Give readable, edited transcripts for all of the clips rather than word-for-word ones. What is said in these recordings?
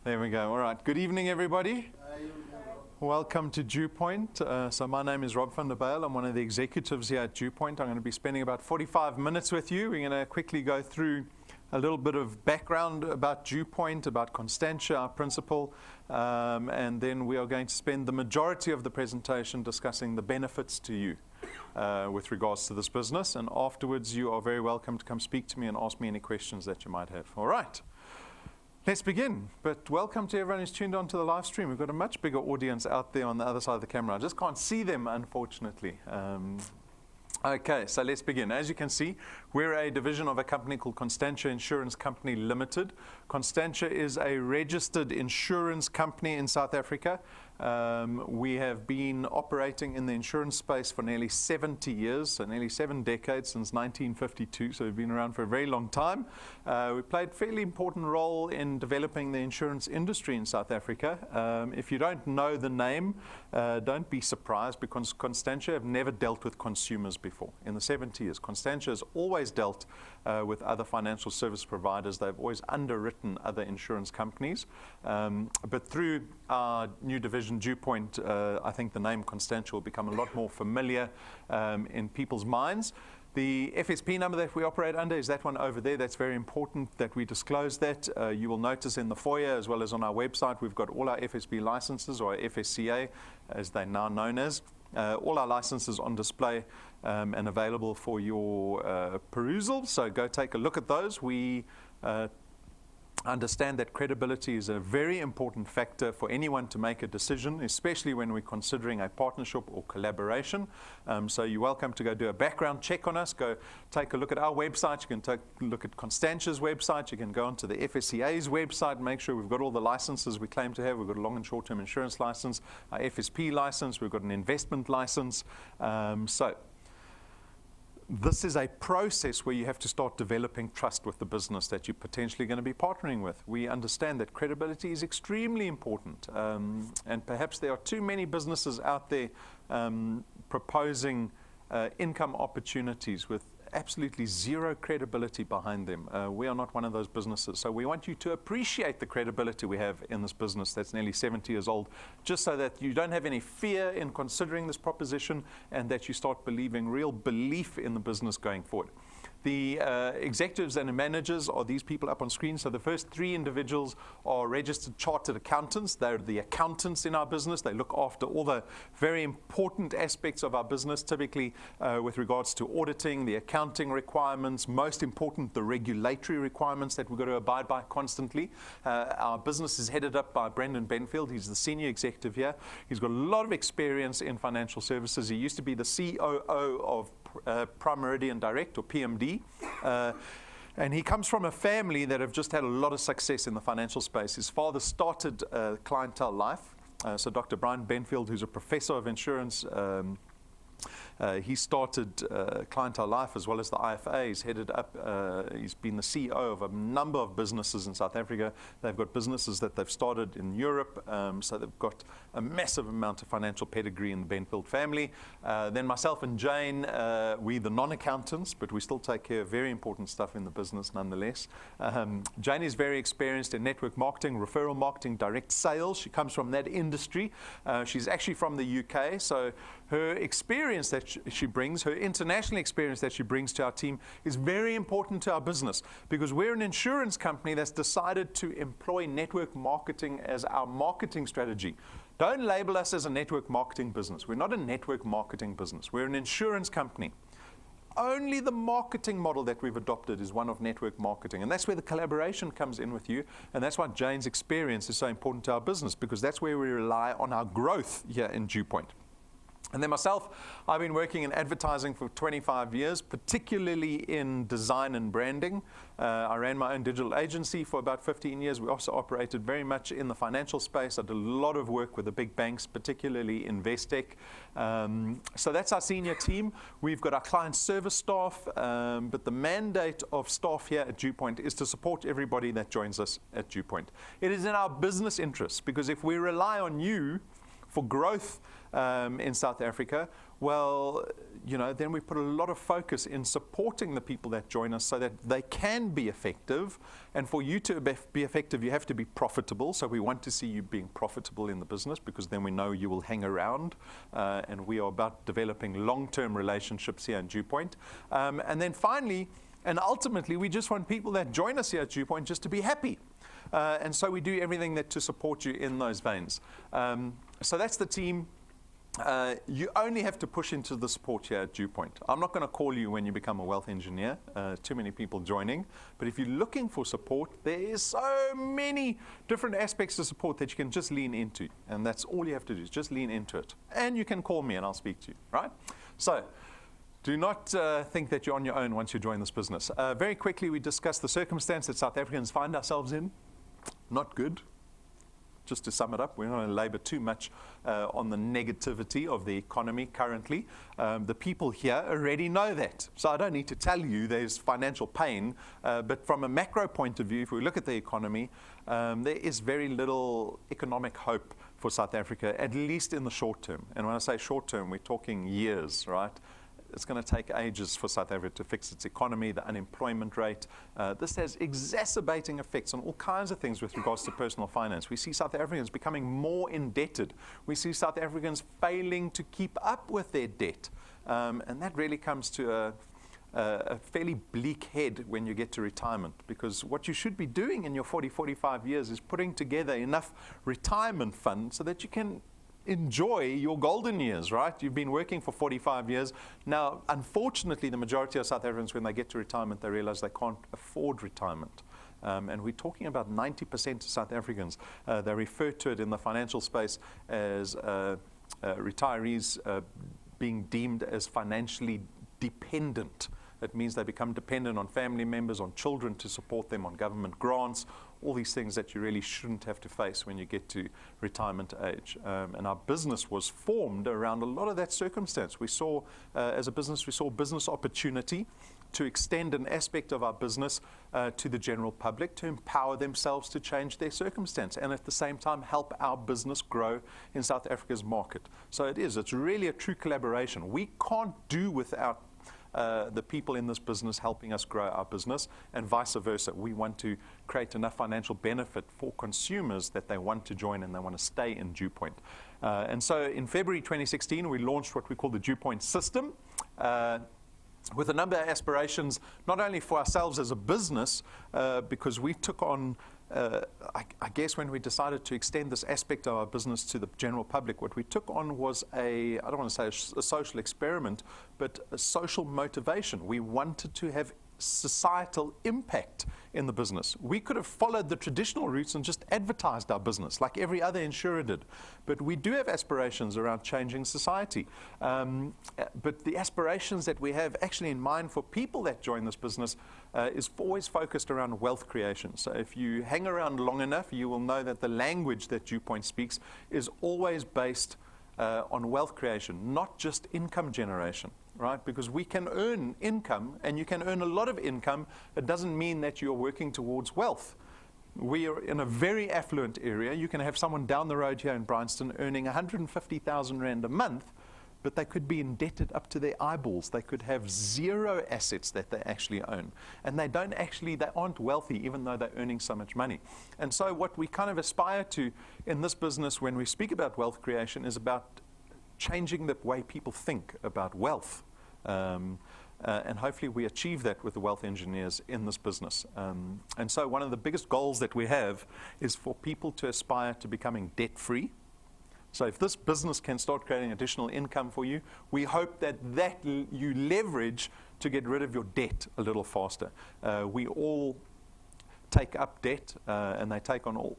There we go. All right. Good evening, everybody. Welcome to DuePoint. So my name is Rob van der Bijl. I'm one of the executives here at DuePoint. I'm going to be spending about 45 minutes with you. We're going to quickly go through a little bit of background about DuePoint, about Constantia, our principal, and then we are going to spend the majority of the presentation discussing the benefits to you with regards to this business. And afterwards, you are very welcome to come speak to me and ask me any questions that you might have. All right. Let's begin, but welcome to everyone who's tuned on to the live stream. We've got a much bigger audience out there on the other side of the camera. I just can't see them, unfortunately. Okay, so let's begin. As you can see, we're a division of a company called Constantia Insurance Company Limited. Constantia is a registered insurance company in South Africa. We have been operating in the insurance space for nearly 70 years, so nearly 7 decades, since 1952, so we've been around for a very long time. We played a fairly important role in developing the insurance industry in South Africa. If you don't know the name, don't be surprised, because Constantia have never dealt with consumers before. In the 70 years, Constantia has always dealt with other financial service providers. They've always underwritten other insurance companies. But through our new division, DuePoint, I think the name Constantia will become a lot more familiar in people's minds. The FSP number that we operate under is that one over there. That's very important that we disclose that. You will notice in the foyer, as well as on our website, we've got all our FSP licenses, or FSCA, as they're now known as. All our licenses on display and available for your perusal. So go take a look at those. We understand that credibility is a very important factor for anyone to make a decision, especially when we're considering a partnership or collaboration. So you're welcome to go do a background check on us. Go take a look at our website. You can take a look at Constantia's website. You can go onto the FSCA's website, make sure we've got all the licenses we claim to have. We've got a long and short-term insurance license, our FSP license. We've got an investment license. This is a process where you have to start developing trust with the business that you're potentially going to be partnering with. We understand that credibility is extremely important, and perhaps there are too many businesses out there proposing income opportunities with absolutely zero credibility behind them. We are not one of those businesses. So we want you to appreciate the credibility we have in this business that's nearly 70 years old, just so that you don't have any fear in considering this proposition, and that you start believing real belief in the business going forward. The executives and the managers are these people up on screen. So the first 3 individuals are registered chartered accountants. They're the accountants in our business. They look after all the very important aspects of our business, typically with regards to auditing, the accounting requirements, most important, the regulatory requirements that we've got to abide by constantly. Our business is headed up by Brendan Benfield. He's the senior executive here. He's got a lot of experience in financial services. He used to be the COO of Prime Meridian Direct, or PMD. And he comes from a family that have just had a lot of success in the financial space. His father started Clientele Life. So Dr. Brian Benfield, who's a professor of insurance, he started Clientele Life as well as the IFA. He's headed up, he's been the CEO of a number of businesses in South Africa. They've got businesses that they've started in Europe, so they've got a massive amount of financial pedigree in the Benfield family. Then myself and Jane, we the non-accountants, but we still take care of very important stuff in the business nonetheless. Jane is very experienced in network marketing, referral marketing, direct sales. She comes from that industry. She's actually from the UK, so her experience that she brings, her international experience that she brings to our team, is very important to our business, because we're an insurance company that's decided to employ network marketing as our marketing strategy. Don't label us as a network marketing business. We're not a network marketing business. We're an insurance company. Only the marketing model that we've adopted is one of network marketing. And that's where the collaboration comes in with you. And that's why Jane's experience is so important to our business, because that's where we rely on our growth here in DuePoint. And then myself, I've been working in advertising for 25 years, particularly in design and branding. I ran my own digital agency for about 15 years. We also operated very much in the financial space. I did a lot of work with the big banks, particularly Investec. So that's our senior team. We've got our client service staff, but the mandate of staff here at DuePoint is to support everybody that joins us at DuePoint. It is in our business interests, because if we rely on you for growth in South Africa, well, then we put a lot of focus in supporting the people that join us so that they can be effective. And for you to be effective, you have to be profitable. So we want to see you being profitable in the business, because then we know you will hang around. And we are about developing long-term relationships here in DuePoint. And then finally, and ultimately, we just want people that join us here at DuePoint just to be happy. And so we do everything to support you in those veins. So that's the team. You only have to push into the support here at DuePoint. I'm not going to call you when you become a wealth engineer. Too many people joining. But if you're looking for support, there is so many different aspects of support that you can just lean into. And that's all you have to do, is just lean into it. And you can call me and I'll speak to you, right? So do not think that you're on your own once you join this business. Very quickly, we discussed the circumstance that South Africans find ourselves in. Not good. Just to sum it up, we're not going to labor too much on the negativity of the economy currently. The people here already know that. So I don't need to tell you there's financial pain. But from a macro point of view, if we look at the economy, there is very little economic hope for South Africa, at least in the short term. And when I say short term, we're talking years, right? It's going to take ages for South Africa to fix its economy, the unemployment rate. This has exacerbating effects on all kinds of things with regards to personal finance. We see South Africans becoming more indebted. We see South Africans failing to keep up with their debt. And that really comes to a fairly bleak head when you get to retirement, because what you should be doing in your 40, 45 years is putting together enough retirement funds so that you can enjoy your golden years, right? You've been working for 45 years. Now, unfortunately, the majority of South Africans, when they get to retirement, they realize they can't afford retirement. And we're talking about 90% of South Africans. They refer to it in the financial space as retirees being deemed as financially dependent. It means they become dependent on family members, on children to support them, on government grants, all these things that you really shouldn't have to face when you get to retirement age. And our business was formed around a lot of that circumstance. We saw, as a business, we saw business opportunity to extend an aspect of our business to the general public, to empower themselves to change their circumstance, and at the same time help our business grow in South Africa's market. So it's really a true collaboration. We can't do without the people in this business helping us grow our business, and vice versa. We want to create enough financial benefit for consumers that they want to join and they want to stay in DuePoint. And so in February 2016, we launched what we call the DuePoint system, with a number of aspirations, not only for ourselves as a business, because we took on, I guess when we decided to extend this aspect of our business to the general public, what we took on was I don't want to say a social experiment, but a social motivation. We wanted to have societal impact in the business. We could have followed the traditional routes and just advertised our business like every other insurer did. But we do have aspirations around changing society. But the aspirations that we have actually in mind for people that join this business is always focused around wealth creation. So if you hang around long enough, you will know that the language that DuePoint speaks is always based on wealth creation, not just income generation. Right? Because we can earn income, and you can earn a lot of income. It doesn't mean that you're working towards wealth. We are in a very affluent area. You can have someone down the road here in Bryanston earning 150,000 Rand a month, but they could be indebted up to their eyeballs. They could have zero assets that they actually own. And they aren't wealthy, even though they're earning so much money. And so what we kind of aspire to in this business when we speak about wealth creation is about changing the way people think about wealth. And hopefully we achieve that with the wealth engineers in this business. And so one of the biggest goals that we have is for people to aspire to becoming debt-free. So if this business can start creating additional income for you, we hope that you leverage to get rid of your debt a little faster. We all take up debt, and they take on all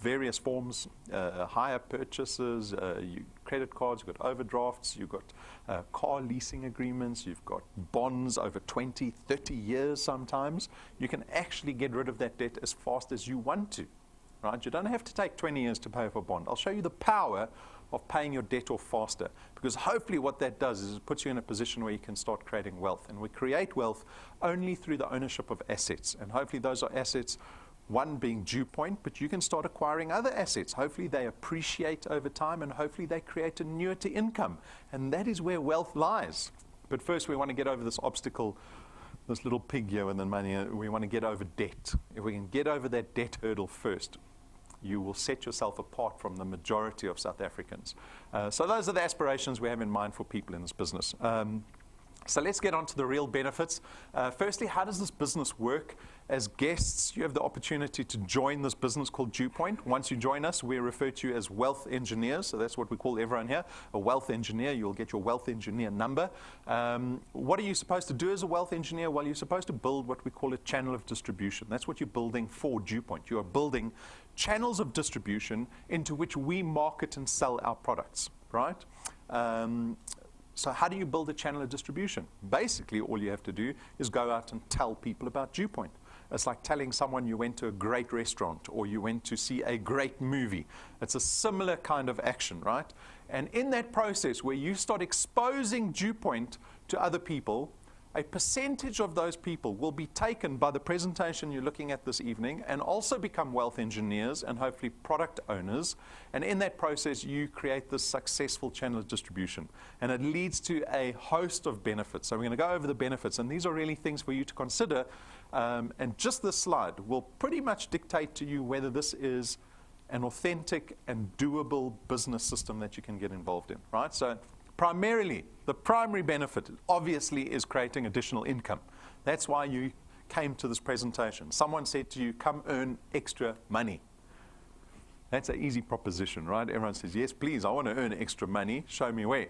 various forms, hire purchases, credit cards, you've got overdrafts, you've got car leasing agreements, you've got bonds over 20, 30 years sometimes. You can actually get rid of that debt as fast as you want to, right? You don't have to take 20 years to pay off a bond. I'll show you the power of paying your debt off faster, because hopefully what that does is it puts you in a position where you can start creating wealth. And we create wealth only through the ownership of assets, and hopefully those are assets one being DuePoint, but you can start acquiring other assets. Hopefully they appreciate over time, and hopefully they create annuity income. And that is where wealth lies. But first we want to get over this obstacle, this little pig here with the money. We want to get over debt. If we can get over that debt hurdle first, you will set yourself apart from the majority of South Africans. So those are the aspirations we have in mind for people in this business. So let's get on to the real benefits. Firstly, how does this business work? As guests, you have the opportunity to join this business called DuePoint. Once you join us, we refer to you as wealth engineers. So that's what we call everyone here, a wealth engineer. You'll get your wealth engineer number. What are you supposed to do as a wealth engineer? Well, you're supposed to build what we call a channel of distribution. That's what you're building for DuePoint. You are building channels of distribution into which we market and sell our products, right? So how do you build a channel of distribution? Basically, all you have to do is go out and tell people about DuePoint. It's like telling someone you went to a great restaurant or you went to see a great movie. It's a similar kind of action, right? And in that process where you start exposing DuePoint to other people, a percentage of those people will be taken by the presentation you're looking at this evening and also become wealth engineers and hopefully product owners. And in that process, you create this successful channel of distribution. And it leads to a host of benefits. So we're going to go over the benefits. And these are really things for you to consider. And just this slide will pretty much dictate to you whether this is an authentic and doable business system that you can get involved in, right? So primarily, the primary benefit obviously is creating additional income. That's why you came to this presentation. Someone said to you, come earn extra money. That's an easy proposition, right? Everyone says, yes, please, I want to earn extra money. Show me where.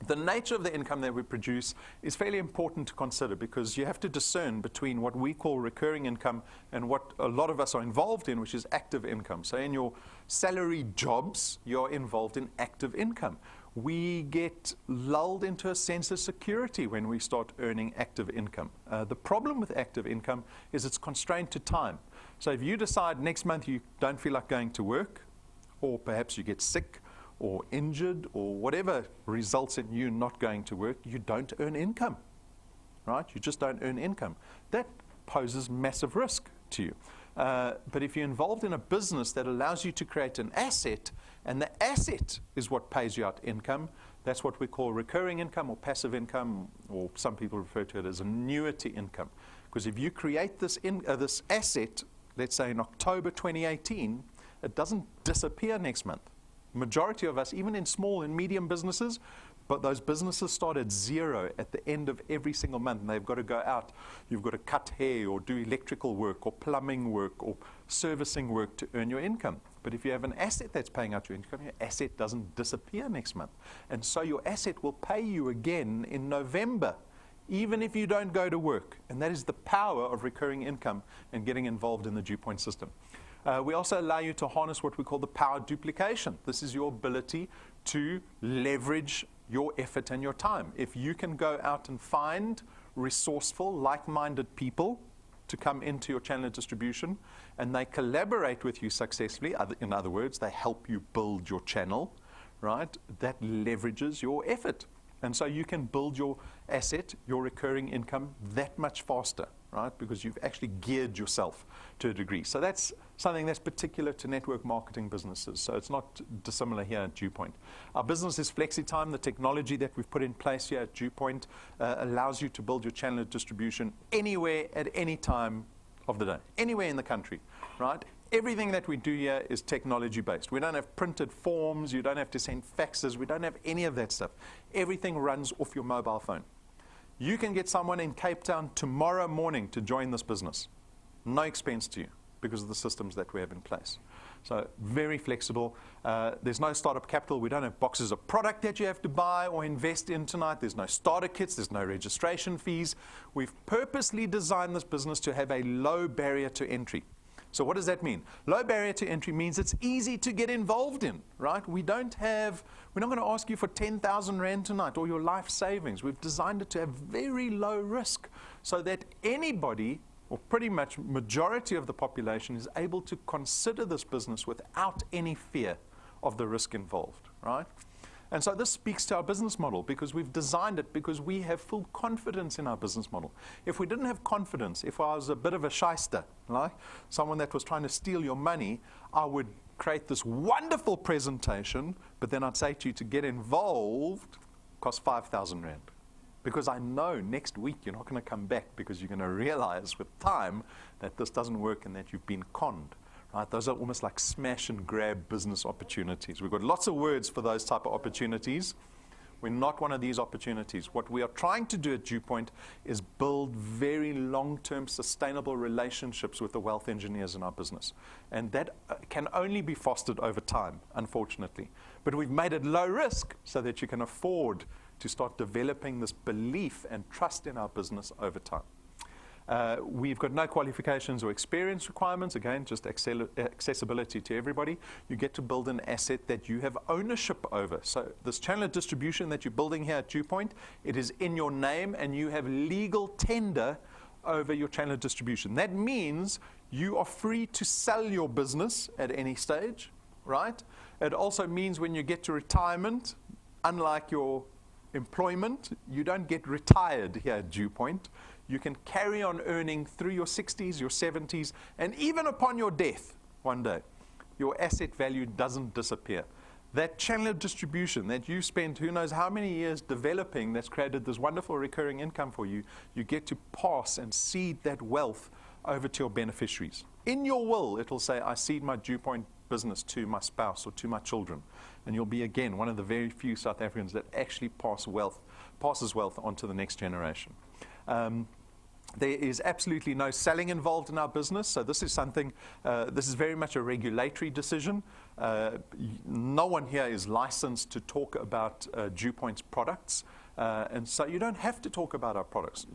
The nature of the income that we produce is fairly important to consider because you have to discern between what we call recurring income and what a lot of us are involved in, which is active income. So in your salaried jobs, you're involved in active income. We get lulled into a sense of security when we start earning active income. The problem with active income is it's constrained to time. So if you decide next month you don't feel like going to work, or perhaps you get sick or injured or whatever results in you not going to work, you don't earn income, right? You just don't earn income. That poses massive risk to you. But if you're involved in a business that allows you to create an asset, and the asset is what pays you out income, that's what we call recurring income or passive income, or some people refer to it as annuity income. Because if you create this asset, let's say in October 2018, it doesn't disappear next month. Majority of us, even in small and medium businesses, but those businesses start at zero at the end of every single month, and they've got to go out. You've got to cut hair or do electrical work or plumbing work or servicing work to earn your income. But if you have an asset that's paying out your income, your asset doesn't disappear next month. And so your asset will pay you again in November, even if you don't go to work. And that is the power of recurring income and getting involved in the DuePoint system. We also allow you to harness what we call the power duplication. This is your ability to leverage your effort and your time. If you can go out and find resourceful, like-minded people to come into your channel of distribution, and they collaborate with you successfully, in other words, they help you build your channel, right? That leverages your effort. And so you can build your asset, your recurring income, that much faster, right? Because you've actually geared yourself to a degree. So that's something that's particular to network marketing businesses. So it's not dissimilar here at DuePoint. Our business is FlexiTime. The technology that we've put in place here at DuePoint allows you to build your channel of distribution anywhere at any time of the day, anywhere in the country, right? Everything that we do here is technology-based. We don't have printed forms. You don't have to send faxes. We don't have any of that stuff. Everything runs off your mobile phone. You can get someone in Cape Town tomorrow morning to join this business. No expense to you because of the systems that we have in place. So very flexible. There's no startup capital. We don't have boxes of product that you have to buy or invest in tonight. There's no starter kits. There's no registration fees. We've purposely designed this business to have a low barrier to entry. So what does that mean? Low barrier to entry means it's easy to get involved in, right? We're not going to ask you for 10,000 Rand tonight or your life savings. We've designed it to have very low risk so that anybody, or pretty much majority of the population, is able to consider this business without any fear of the risk involved, right? And so this speaks to our business model, because we've designed it because we have full confidence in our business model. If we didn't have confidence, if I was a bit of a shyster, like someone that was trying to steal your money, I would create this wonderful presentation, but then I'd say to you, to get involved costs 5,000 Rand. Because I know next week you're not going to come back, because you're going to realize with time that this doesn't work and that you've been conned. Right? Those are almost like smash and grab business opportunities. We've got lots of words for those type of opportunities. We're not one of these opportunities. What we are trying to do at DuePoint is build very long-term sustainable relationships with the wealth engineers in our business. And that can only be fostered over time, unfortunately. But we've made it low risk so that you can afford to start developing this belief and trust in our business over time. We've got no qualifications or experience requirements. Again, just accessibility to everybody. You get to build an asset that you have ownership over. So this channel of distribution that you're building here at DuePoint, it is in your name, and you have legal tender over your channel of distribution. That means you are free to sell your business at any stage, right? It also means when you get to retirement, unlike your employment, you don't get retired here at DuePoint. You can carry on earning through your 60s, your 70s, and even upon your death one day. Your asset value doesn't disappear. That channel of distribution that you spent who knows how many years developing, that's created this wonderful recurring income for you, you get to pass and seed that wealth over to your beneficiaries. In your will, it'll say, I seed my DuePoint business to my spouse or to my children. And you'll be, again, one of the very few South Africans that actually passes wealth onto the next generation. There is absolutely no selling involved in our business, so this is something, this is very much a regulatory decision. No one here is licensed to talk about DuePoint's products, and so you don't have to talk about our products.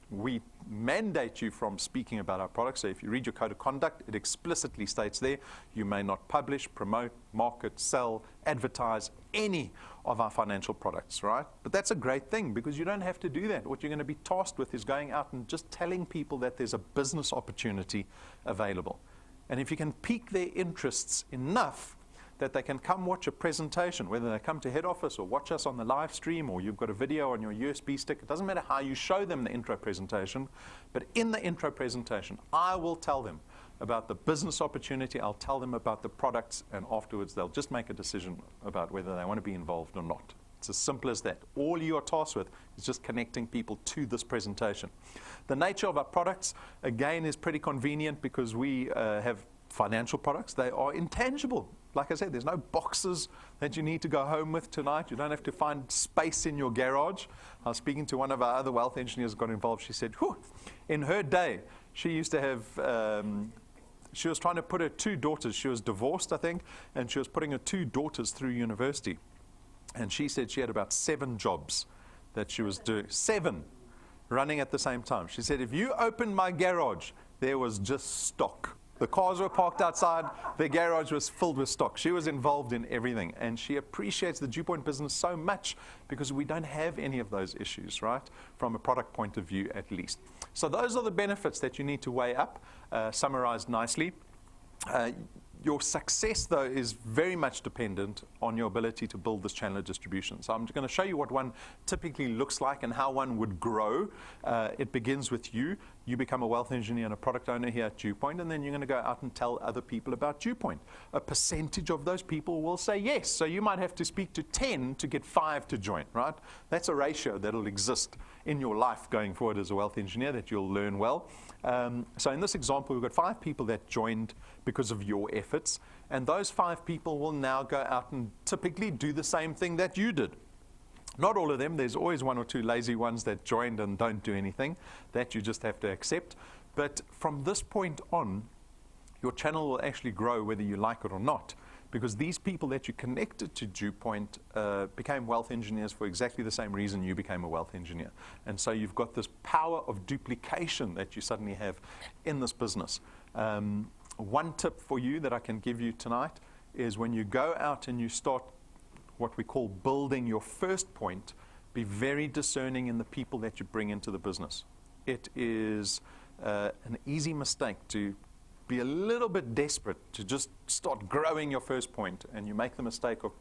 We mandate you from speaking about our products. So if you read your code of conduct, it explicitly states there, you may not publish, promote, market, sell, advertise any of our financial products, right? But that's a great thing, because you don't have to do that. What you're going to be tasked with is going out and just telling people that there's a business opportunity available. And if you can pique their interests enough that they can come watch a presentation, whether they come to head office or watch us on the live stream, or you've got a video on your USB stick. It doesn't matter how you show them the intro presentation, but in the intro presentation, I will tell them about the business opportunity, I'll tell them about the products, and afterwards they'll just make a decision about whether they want to be involved or not. It's as simple as that. All you are tasked with is just connecting people to this presentation. The nature of our products, again, is pretty convenient, because we have financial products. They are intangible. Like I said, there's no boxes that you need to go home with tonight. You don't have to find space in your garage. I was speaking to one of our other wealth engineers who got involved. She said, whew, in her day, she used to have, she was trying to put her two daughters, she was divorced, I think, and she was putting her two daughters through university. And she said she had about 7 jobs that she was doing, 7 running at the same time. She said, if you opened my garage, there was just stock. The cars were parked outside. The garage was filled with stock. She was involved in everything, and she appreciates the DuePoint business so much because we don't have any of those issues, right, from a product point of view at least. So those are the benefits that you need to weigh up, summarized nicely. Your success, though, is very much dependent on your ability to build this channel of distribution. So I'm going to show you what one typically looks like and how one would grow. It begins with you. You become a wealth engineer and a product owner here at DuePoint, and then you're going to go out and tell other people about DuePoint. A percentage of those people will say yes. So you might have to speak to 10 to get 5 to join, right? That's a ratio that will exist in your life going forward as a wealth engineer that you'll learn well. So in this example, we've got 5 people that joined because of your efforts, and those 5 people will now go out and typically do the same thing that you did. Not all of them. There's always 1 or 2 lazy ones that joined and don't do anything. That you just have to accept. But from this point on, your channel will actually grow whether you like it or not, because these people that you connected to DuePoint became wealth engineers for exactly the same reason you became a wealth engineer. And so you've got this power of duplication that you suddenly have in this business. One tip for you that I can give you tonight is when you go out and you start what we call building your first point, be very discerning in the people that you bring into the business. It is an easy mistake to be a little bit desperate to just start growing your first point, and you make the mistake of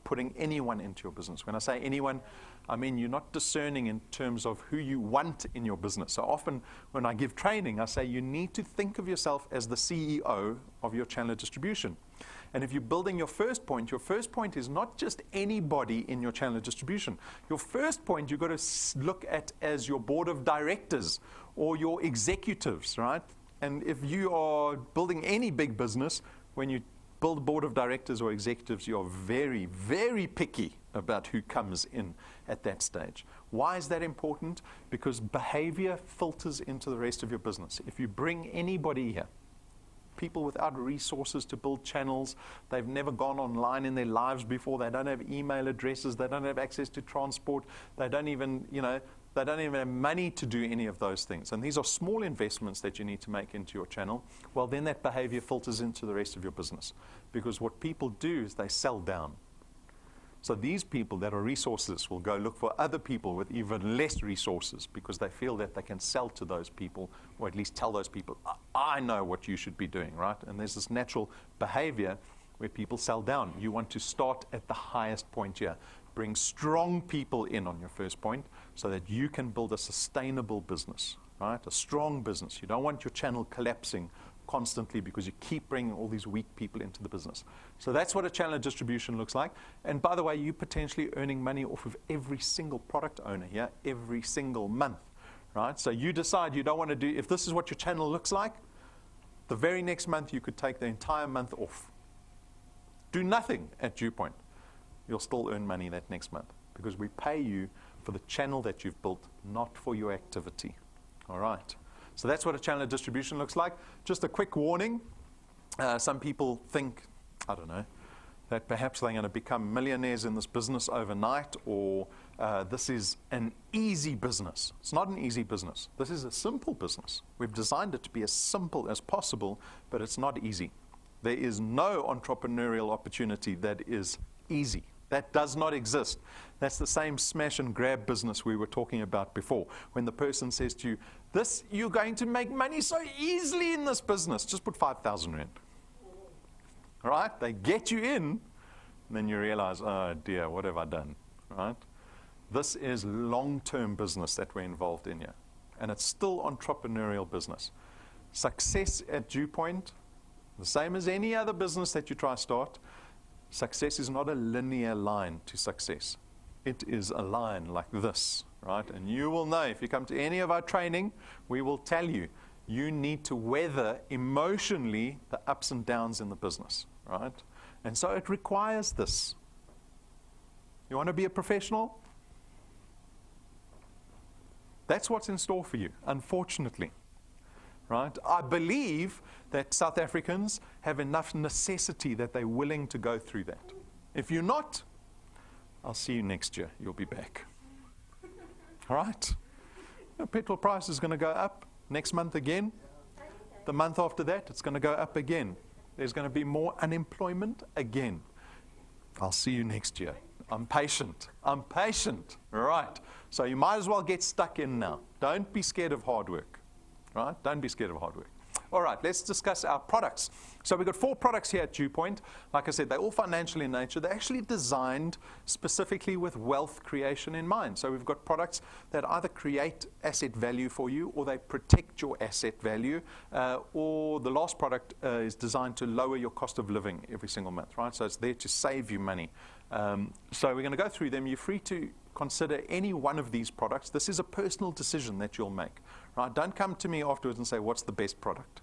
putting anyone into your business. When I say anyone, I mean you're not discerning in terms of who you want in your business. So often when I give training, I say you need to think of yourself as the CEO of your channel of distribution. And if you're building your first point is not just anybody in your channel of distribution. Your first point you've got to look at as your board of directors or your executives, right? And if you are building any big business, when you build a board of directors or executives, you're very, very picky about who comes in at that stage. Why is that important? Because behavior filters into the rest of your business. If you bring anybody here, people without resources to build channels, they've never gone online in their lives before, they don't have email addresses, they don't have access to transport, they don't even have money to do any of those things. And these are small investments that you need to make into your channel. Well, then that behavior filters into the rest of your business. Because what people do is they sell down. So these people that are resources will go look for other people with even less resources because they feel that they can sell to those people, or at least tell those people, I know what you should be doing, right? And there's this natural behavior where people sell down. You want to start at the highest point here. Bring strong people in on your first point so that you can build a sustainable business, right? A strong business. You don't want your channel collapsing constantly because you keep bringing all these weak people into the business. So that's what a channel of distribution looks like. And by the way, you're potentially earning money off of every single product owner here every single month, right? So you decide you don't want to do, if this is what your channel looks like, the very next month you could take the entire month off. Do nothing at DuePoint. You'll still earn money that next month because we pay you for the channel that you've built, not for your activity. All right. So that's what a channel of distribution looks like. Just a quick warning. Some people think, I don't know, that perhaps they're going to become millionaires in this business overnight, or this is an easy business. It's not an easy business. This is a simple business. We've designed it to be as simple as possible, but it's not easy. There is no entrepreneurial opportunity that is easy. That does not exist. That's the same smash and grab business we were talking about before. When the person says to you, you're going to make money so easily in this business, just put 5,000 Rand. All right? They get you in, and then you realize, oh dear, what have I done? Right? This is long-term business that we're involved in here. And it's still entrepreneurial business. Success at DuePoint, the same as any other business that you try to start, success is not a linear line to success. It is a line like this, right? And you will know, if you come to any of our training, we will tell you, you need to weather emotionally the ups and downs in the business, right? And so it requires this. You want to be a professional? That's what's in store for you, unfortunately. Right? I believe that South Africans have enough necessity that they're willing to go through that. If you're not, I'll see you next year. You'll be back. All right? Petrol price is going to go up next month again. The month after that, it's going to go up again. There's going to be more unemployment again. I'll see you next year. I'm patient. I'm patient. All right? So you might as well get stuck in now. Don't be scared of hard work. Right? Don't be scared of hard work. All right, let's discuss our products. So we've got 4 products here at DuePoint. Like I said, they're all financial in nature. They're actually designed specifically with wealth creation in mind. So we've got products that either create asset value for you, or they protect your asset value, or the last product is designed to lower your cost of living every single month, right? So it's there to save you money. So we're going to go through them. You're free to consider any one of these products. This is a personal decision that you'll make. Right? Don't come to me afterwards and say, what's the best product?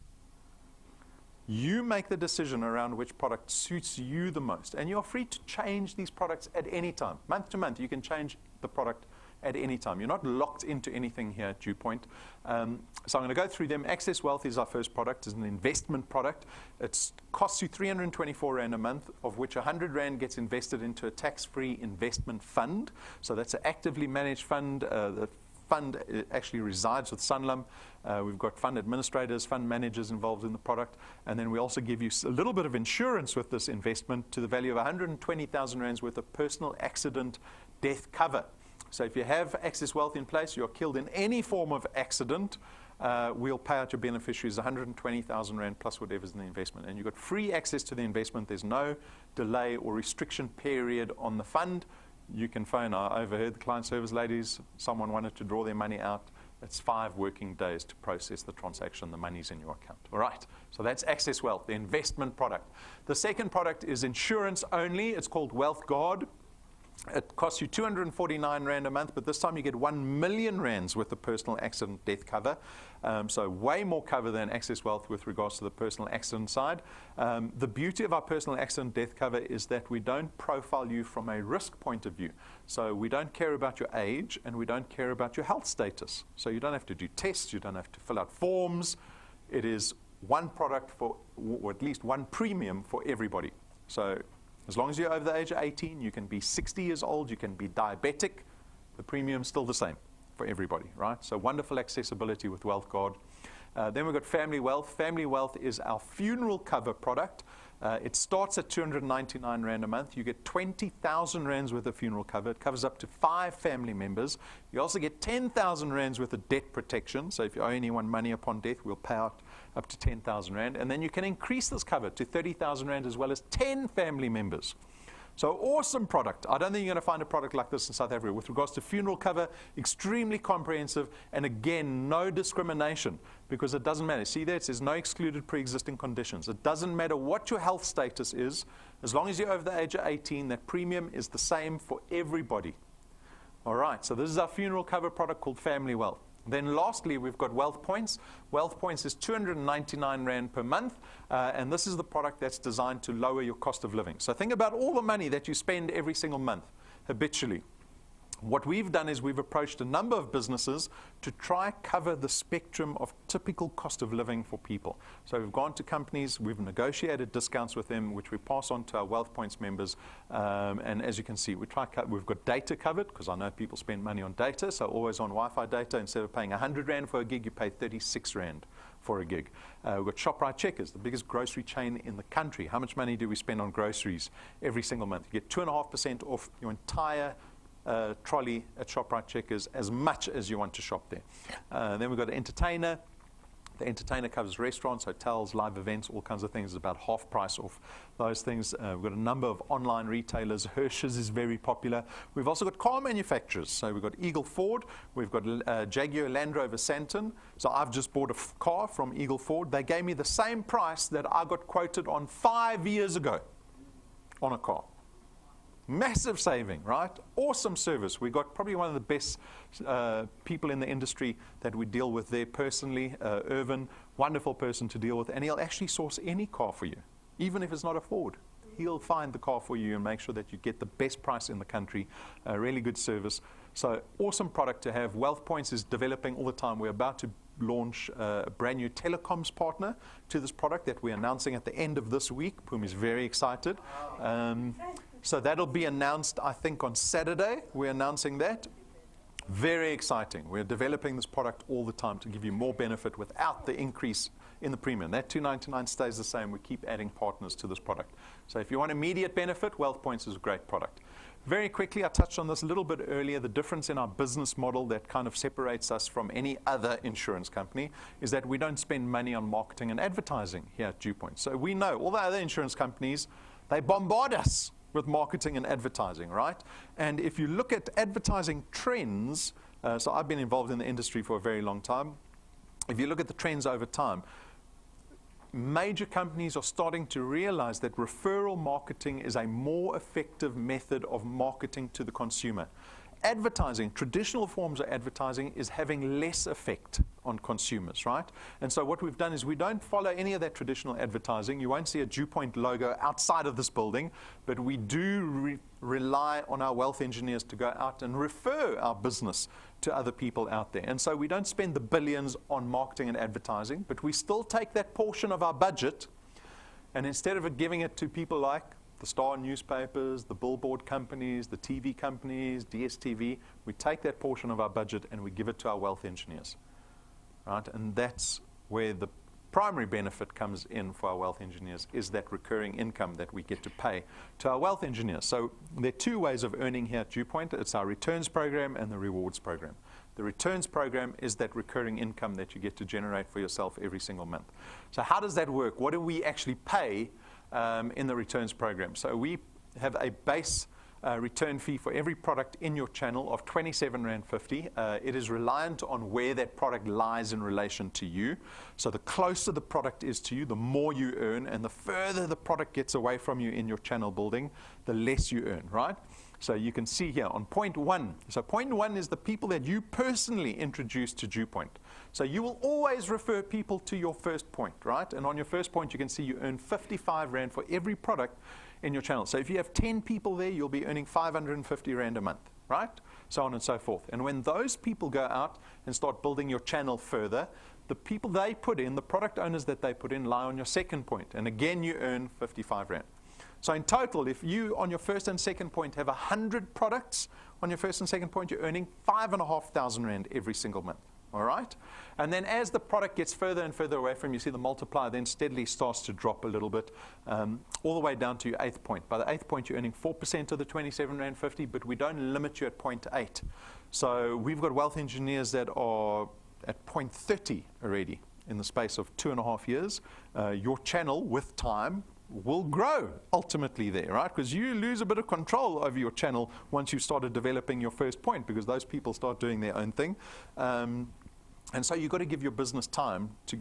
You make the decision around which product suits you the most. And you're free to change these products at any time. Month to month, you can change the product at any time. You're not locked into anything here at DuePoint. So I'm going to go through them. Access Wealth is our first product. It's an investment product. It costs you 324 Rand a month, of which 100 Rand gets invested into a tax-free investment fund. So that's an actively managed fund. The fund actually resides with Sanlam. We've got fund administrators, fund managers involved in the product. And then we also give you a little bit of insurance with this investment to the value of 120,000 Rands worth of personal accident death cover. So if you have excess wealth in place, you're killed in any form of accident, we'll pay out your beneficiaries 120,000 Rand plus whatever's in the investment. And you've got free access to the investment. There's no delay or restriction period on the fund. You can phone. I overheard the client service ladies, someone wanted to draw their money out. It's 5 working days to process the transaction. The money's in your account. All right. So that's Access Wealth, the investment product. The second product is insurance only. It's called Wealth Guard. It costs you 249 Rand a month, but this time you get 1 million Rands worth of personal accident death cover. So way more cover than Access Wealth with regards to the personal accident side. The beauty of our personal accident death cover is that we don't profile you from a risk point of view. So we don't care about your age and we don't care about your health status. So you don't have to do tests, you don't have to fill out forms. It is one product for, or at least one premium for everybody. So as long as you're over the age of 18, you can be 60 years old, you can be diabetic, the premium's still the same for everybody, right? So wonderful accessibility with Wealth Guard. Then we've got Family Wealth. Family Wealth is our funeral cover product. It starts at 299 Rand a month. You get 20,000 Rands worth of funeral cover. It covers up to 5 family members. You also get 10,000 Rands worth of debt protection. So if you owe anyone money upon death, we'll pay out up to 10,000 Rand. And then you can increase this cover to 30,000 Rand as well as 10 family members. So awesome product. I don't think you're going to find a product like this in South Africa. With regards to funeral cover, extremely comprehensive, and again, no discrimination, because it doesn't matter. See there, it says no excluded pre-existing conditions. It doesn't matter what your health status is. As long as you're over the age of 18, that premium is the same for everybody. All right, so this is our funeral cover product called Family Wealth. Then lastly, we've got Wealth Points. Wealth Points is 299 Rand per month, and this is the product that's designed to lower your cost of living. So think about all the money that you spend every single month habitually. What we've done is we've approached a number of businesses to try cover the spectrum of typical cost of living for people. So we've gone to companies, we've negotiated discounts with them, which we pass on to our Wealth Points members. And as you can see, we've got data covered, because I know people spend money on data, so always on Wi-Fi data. Instead of paying 100 Rand for a gig, you pay 36 Rand for a gig. We've got ShopRite Checkers, the biggest grocery chain in the country. How much money do we spend on groceries every single month? You get 2.5% off your entire trolley at ShopRite Checkers, as much as you want to shop there. Then we've got an entertainer. The entertainer covers restaurants, hotels, live events, all kinds of things. It's about half price off those things. We've got a number of online retailers. Hershey's is very popular. We've also got car manufacturers. So we've got Eagle Ford. We've got Jaguar Land Rover Santon. So I've just bought a car from Eagle Ford. They gave me the same price that I got quoted on 5 years ago on a car. Massive saving, right? Awesome service. We got probably one of the best people in the industry that we deal with there personally. Irvin, wonderful person to deal with, and he'll actually source any car for you, even if it's not a Ford. He'll find the car for you and make sure that you get the best price in the country. Really good service. So awesome product to have. Wealth Points is developing all the time. We're about to launch a brand new telecoms partner to this product that we're announcing at the end of this week. Pum is very excited. So that'll be announced, I think, on Saturday. We're announcing that. Very exciting. We're developing this product all the time to give you more benefit without the increase in the premium. That $299 stays the same. We keep adding partners to this product. So if you want immediate benefit, Wealth Points is a great product. Very quickly, I touched on this a little bit earlier. The difference in our business model that kind of separates us from any other insurance company is that we don't spend money on marketing and advertising here at DuePoint. So we know all the other insurance companies, they bombard us with marketing and advertising, right? And if you look at advertising trends, so I've been involved in the industry for a very long time. If you look at the trends over time, major companies are starting to realize that referral marketing is a more effective method of marketing to the consumer. Advertising, traditional forms of advertising, is having less effect on consumers, right? And so what we've done is we don't follow any of that traditional advertising. You won't see a DuePoint logo outside of this building, but we do rely on our wealth engineers to go out and refer our business to other people out there. And so we don't spend the billions on marketing and advertising, but we still take that portion of our budget, and instead of giving it to people like the Star newspapers, the billboard companies, the TV companies, DSTV, we take that portion of our budget and we give it to our wealth engineers, right? And that's where the primary benefit comes in for our wealth engineers is that recurring income that we get to pay to our wealth engineers. So there are two ways of earning here at DuePoint. It's our returns program and the rewards program. The returns program is that recurring income that you get to generate for yourself every single month. So how does that work? What do we actually pay in the returns program? So we have a base return fee for every product in your channel of R27.50. It is reliant on where that product lies in relation to you. So the closer the product is to you, the more you earn, and the further the product gets away from you in your channel building, the less you earn, right? So you can see here on point one. So point one is the people that you personally introduce to DuePoint. So you will always refer people to your first point, right? And on your first point, you can see you earn 55 Rand for every product in your channel. So if you have 10 people there, you'll be earning 550 Rand a month, right? So on and so forth. And when those people go out and start building your channel further, the people they put in, the product owners that they put in, lie on your second point. And again, you earn 55 Rand. So in total, if you on your first and second point have 100 products on your first and second point, you're earning 5,500 Rand every single month. All right? And then as the product gets further and further away from you, see the multiplier then steadily starts to drop a little bit, all the way down to your eighth point. By the eighth point, you're earning 4% of the 27 Rand 50, but we don't limit you at 0.8. So we've got wealth engineers that are at 0.30 already in the space of 2.5 years. Your channel, with time, will grow ultimately there, right? Because you lose a bit of control over your channel once you've started developing your first point, because those people start doing their own thing. And so you've got to give your business time to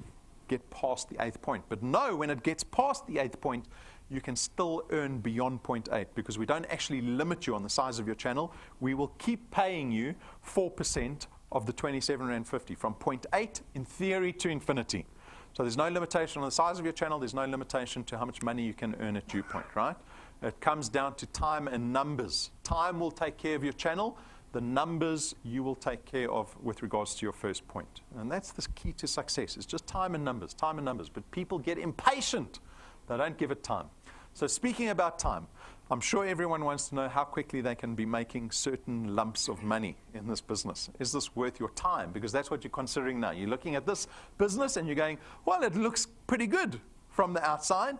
get past the eighth point. But no, when it gets past the eighth point, you can still earn beyond 0.8, because we don't actually limit you on the size of your channel. We will keep paying you 4% of the 27 Rand 50 from 0.8 in theory to infinity. So there's no limitation on the size of your channel. There's no limitation to how much money you can earn at DuePoint, right? It comes down to time and numbers. Time will take care of your channel. The numbers you will take care of with regards to your first point. And that's the key to success. It's just time and numbers, time and numbers. But people get impatient. They don't give it time. So speaking about time, I'm sure everyone wants to know how quickly they can be making certain lumps of money in this business. Is this worth your time? Because that's what you're considering now. You're looking at this business and you're going, well, it looks pretty good from the outside,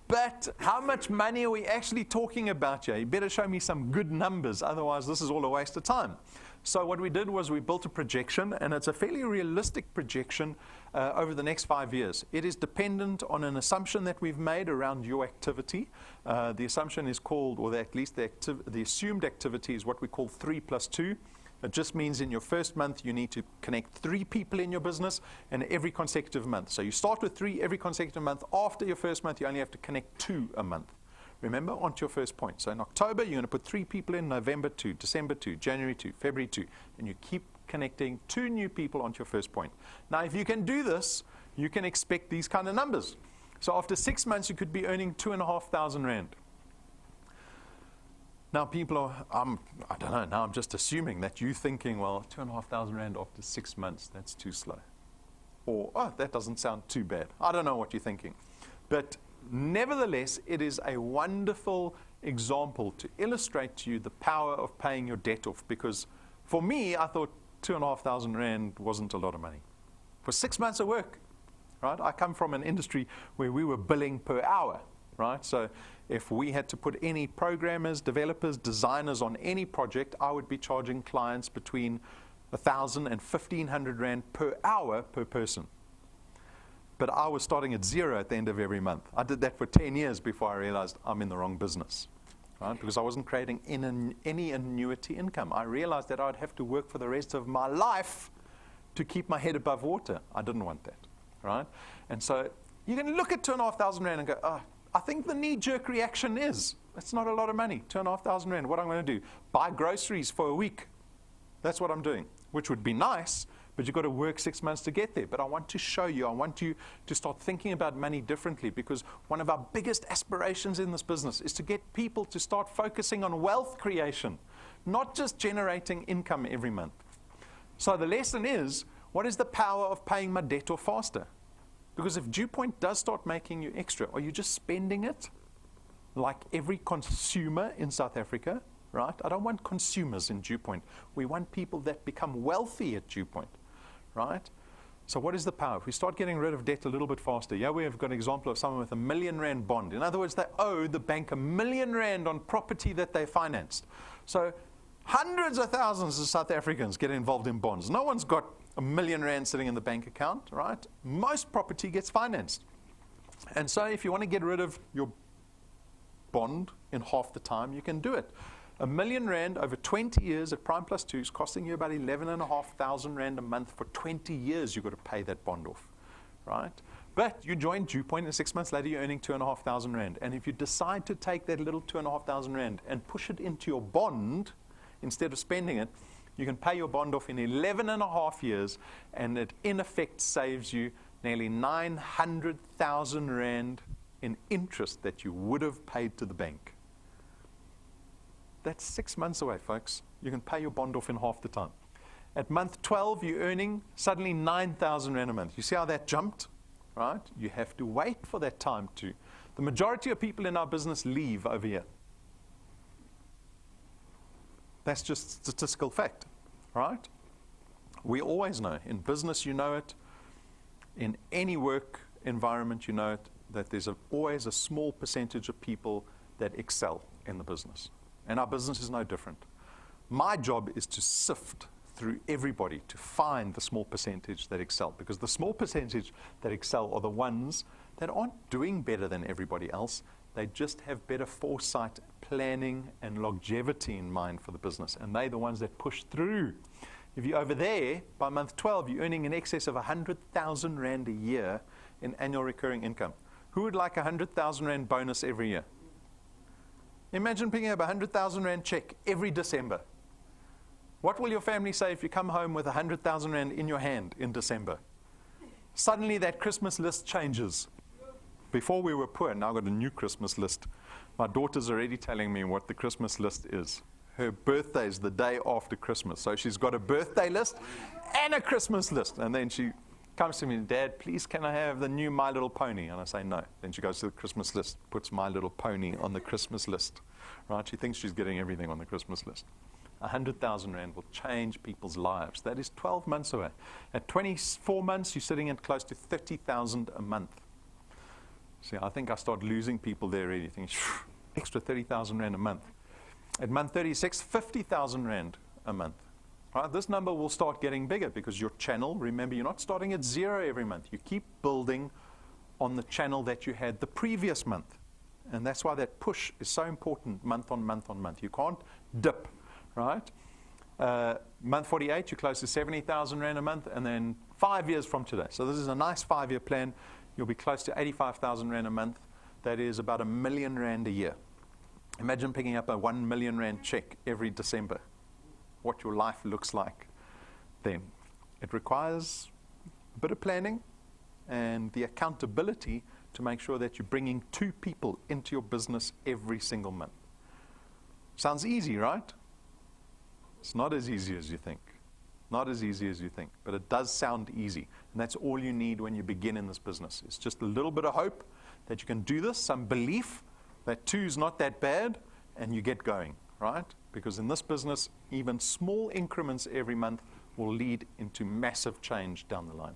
but how much money are we actually talking about here? You better show me some good numbers, otherwise this is all a waste of time. So what we did was we built a projection, and it's a fairly realistic projection over the next 5 years. It is dependent on an assumption that we've made around your activity. The assumption is called, or at least the assumed activity is what we call 3 + 2. It just means in your first month you need to connect 3 people in your business, and every consecutive month. So you start with 3 every consecutive month. After your first month, you only have to connect 2 a month. Remember, onto your first point. So in October, you're going to put 3 people in, November 2, December 2, January 2, February 2, and you keep connecting 2 new people onto your first point. Now, if you can do this, you can expect these kind of numbers. So after 6 months, you could be earning 2,500 Rand. Now, people are, I don't know, now I'm just assuming that you're thinking, well, 2,500 Rand after 6 months, that's too slow. Or, oh, that doesn't sound too bad. I don't know what you're thinking. But nevertheless, it is a wonderful example to illustrate to you the power of paying your debt off. Because for me, I thought 2,500 Rand wasn't a lot of money. For 6 months of work, right? I come from an industry where we were billing per hour, right? So if we had to put any programmers, developers, designers on any project, I would be charging clients between 1,000 and 1,500 Rand per hour per person. But I was starting at 0 at the end of every month. I did that for 10 years before I realized I'm in the wrong business, right? Because I wasn't creating any annuity income. I realized that I'd have to work for the rest of my life to keep my head above water. I didn't want that, right? And so you can look at 2,500 Rand and go, oh, I think the knee-jerk reaction is, that's not a lot of money, 2,500 Rand. What I'm going to do, buy groceries for a week. That's what I'm doing, which would be nice, but you've got to work 6 months to get there. But I want to show you, I want you to start thinking about money differently, because one of our biggest aspirations in this business is to get people to start focusing on wealth creation, not just generating income every month. So the lesson is, what is the power of paying my debt off faster? Because if DuePoint does start making you extra, are you just spending it like every consumer in South Africa? Right? I don't want consumers in DuePoint. We want people that become wealthy at DuePoint, right? So what is the power? If we start getting rid of debt a little bit faster, yeah, we have got an example of someone with R1 million bond. In other words, they owe the bank R1 million on property that they financed. So hundreds of thousands of South Africans get involved in bonds. No one's got R1 million sitting in the bank account, right? Most property gets financed. And so if you want to get rid of your bond in half the time, you can do it. R1 million over 20 years at Prime Plus 2 is costing you about 11,500 Rand a month. For 20 years, you've got to pay that bond off, right? But you join DuePoint, and 6 months later, you're earning 2,500 Rand. And if you decide to take that little 2,500 Rand and push it into your bond instead of spending it, you can pay your bond off in 11.5 years, and it in effect saves you nearly 900,000 Rand in interest that you would have paid to the bank. That's 6 months away, folks. You can pay your bond off in half the time. At month 12, you're earning suddenly 9,000 Rand a month. You see how that jumped, right? You have to wait for that time to. The majority of people in our business leave over here. That's just statistical fact, right? We always know. In business, you know it. In any work environment, you know it, that there's always a small percentage of people that excel in the business. And our business is no different. My job is to sift through everybody to find the small percentage that excel, because the small percentage that excel are the ones that aren't doing better than everybody else. They just have better foresight, planning, and longevity in mind for the business. And they're the ones that push through. If you're over there, by month 12, you're earning in excess of 100,000 Rand a year in annual recurring income. Who would like a 100,000 Rand bonus every year? Imagine picking up a 100,000 Rand check every December. What will your family say if you come home with 100,000 Rand in your hand in December? Suddenly that Christmas list changes. Before we were poor, now I've got a new Christmas list. My daughter's already telling me what the Christmas list is. Her birthday is the day after Christmas. So she's got a birthday list and a Christmas list. And then she comes to me, Dad, please can I have the new My Little Pony? And I say no. Then she goes to the Christmas list, puts My Little Pony on the Christmas list. Right? She thinks she's getting everything on the Christmas list. 100,000 Rand will change people's lives. That is 12 months away. At 24 months, you're sitting at close to 30,000 a month. See, I think I start losing people there already. Thinking, extra 30,000 Rand a month. At month 36, 50,000 Rand a month. Right, this number will start getting bigger because your channel, remember, you're not starting at zero every month. You keep building on the channel that you had the previous month. And that's why that push is so important month on month on month. You can't dip, right? Month 48, you're close to 70,000 Rand a month, and then 5 years from today. So this is a nice 5-year plan. You'll be close to 85,000 Rand a month. That is about R1 million a year. Imagine picking up a R1 million check every December. What your life looks like then. It requires a bit of planning and the accountability to make sure that you're bringing 2 people into your business every single month. Sounds easy, right? It's not as easy as you think. Not as easy as you think, but it does sound easy. And that's all you need when you begin in this business. It's just a little bit of hope that you can do this, some belief that 2 is not that bad, and you get going, right? Because in this business, even small increments every month will lead into massive change down the line.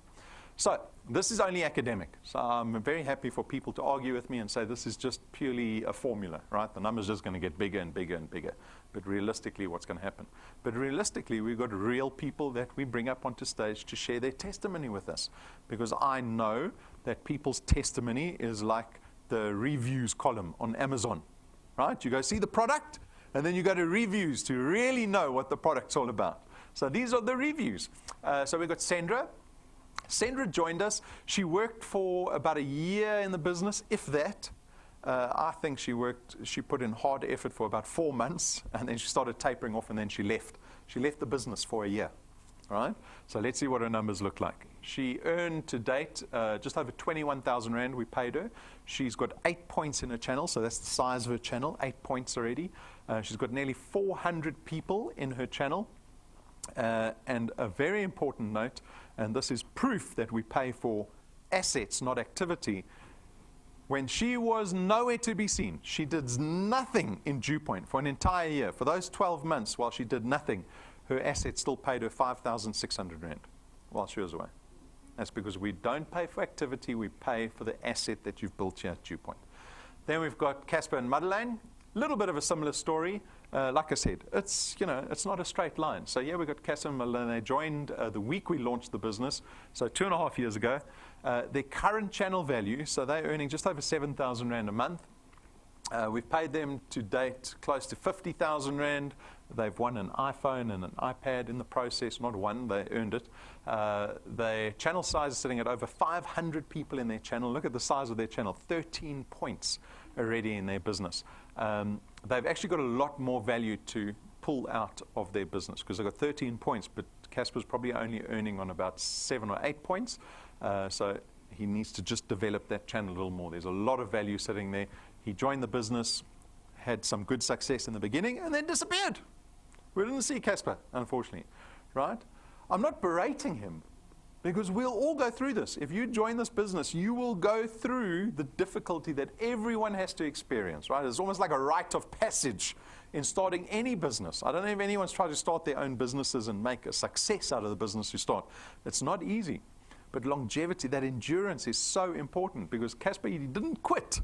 So this is only academic. So I'm very happy for people to argue with me and say this is just purely a formula, right? The number's just going to get bigger and bigger and bigger. But realistically, what's going to happen? But realistically, we've got real people that we bring up onto stage to share their testimony with us. Because I know that people's testimony is like the reviews column on Amazon, right? You go see the product, and then you go to reviews to really know what the product's all about. So these are the reviews. So we've got Sandra. Sandra joined us. She worked for about a year in the business, if that. I think she put in hard effort for about 4 months, and then she started tapering off, and then she left. She left the business for a year, right? So let's see what her numbers look like. She earned to date just over 21,000 Rand we paid her. She's got 8 points in her channel, so that's the size of her channel, 8 points already. She's got nearly 400 people in her channel. And a very important note, and this is proof that we pay for assets, not activity. When she was nowhere to be seen, she did nothing in DuePoint for an entire year. For those 12 months while she did nothing, her assets still paid her 5,600 Rand while she was away. That's because we don't pay for activity, we pay for the asset that you've built here at DuePoint. Then we've got Casper and Madeleine. A little bit of a similar story. Like I said, it's not a straight line. So yeah, we've got Casper and Madeleine. They joined the week we launched the business, so 2.5 years ago. Their current channel value, so they're earning just over 7,000 Rand a month. We've paid them to date close to 50,000 Rand. They've won an iPhone and an iPad in the process. Not one, they earned it. Their channel size is sitting at over 500 people in their channel. Look at the size of their channel, 13 points already in their business. They've actually got a lot more value to pull out of their business because they've got 13 points, but Casper's probably only earning on about 7 or 8 points. So he needs to just develop that channel a little more. There's a lot of value sitting there. He joined the business, had some good success in the beginning, and then disappeared. We didn't see Casper, unfortunately, right? I'm not berating him because we'll all go through this. If you join this business, you will go through the difficulty that everyone has to experience, right? It's almost like a rite of passage in starting any business. I don't know if anyone's tried to start their own businesses and make a success out of the business you start. It's not easy. But longevity, that endurance is so important because Casper, he didn't quit.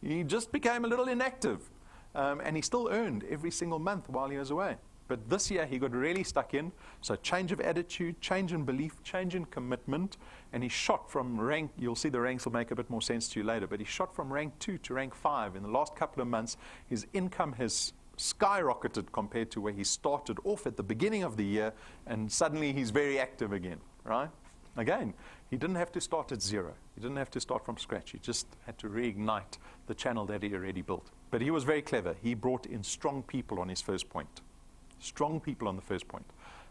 He just became a little inactive. And he still earned every single month while he was away. But this year he got really stuck in. So change of attitude, change in belief, change in commitment. And he shot from rank, you'll see the ranks will make a bit more sense to you later, but he shot from rank 2 to rank 5. In the last couple of months, his income has skyrocketed compared to where he started off at the beginning of the year. And suddenly he's very active again, right? Again, he didn't have to start at zero. He didn't have to start from scratch. He just had to reignite the channel that he already built. But he was very clever. He brought in strong people on his first point. Strong people on the first point.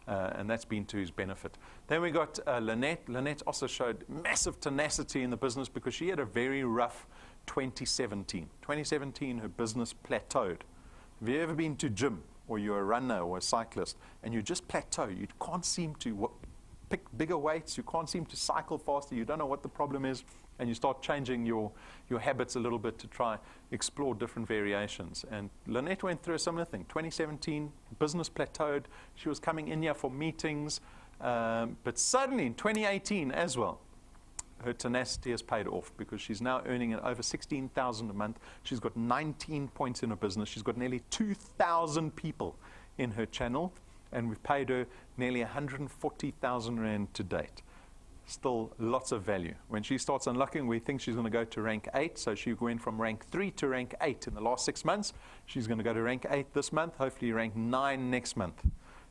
And that's been to his benefit. Then we got Lynette. Lynette also showed massive tenacity in the business because she had a very rough 2017. 2017, her business plateaued. Have you ever been to gym or you're a runner or a cyclist and you just plateau? You can't seem to pick bigger weights, you can't seem to cycle faster, you don't know what the problem is, and you start changing your habits a little bit to try explore different variations. And Lynette went through a similar thing. 2017, business plateaued. She was coming in here for meetings, but suddenly in 2018 as well, her tenacity has paid off because she's now earning at over 16,000 a month. She's got 19 points in her business. She's got nearly 2,000 people in her channel. And we've paid her nearly 140,000 Rand to date. Still lots of value. When she starts unlocking, we think she's going to go to rank 8. So she went from rank 3 to rank 8 in the last 6 months. She's going to go to rank 8 this month, hopefully rank 9 next month.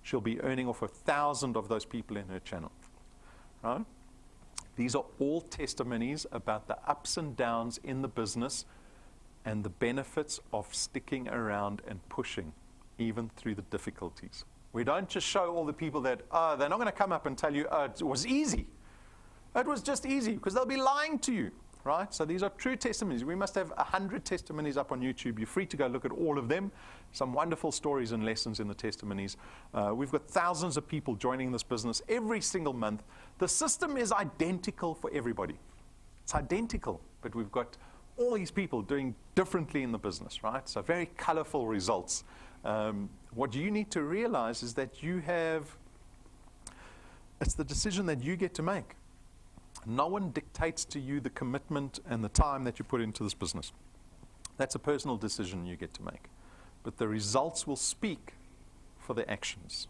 She'll be earning off 1,000 of those people in her channel. Right? These are all testimonies about the ups and downs in the business and the benefits of sticking around and pushing, even through the difficulties. We don't just show all the people that, they're not going to come up and tell you, it was easy. It was just easy, because they'll be lying to you, right? So these are true testimonies. We must have 100 testimonies up on YouTube. You're free to go look at all of them. Some wonderful stories and lessons in the testimonies. We've got thousands of people joining this business every single month. The system is identical for everybody. It's identical, but we've got all these people doing differently in the business, right? So very colorful results. What you need to realize is that it's the decision that you get to make. No one dictates to you the commitment and the time that you put into this business. That's a personal decision you get to make. But the results will speak for the actions.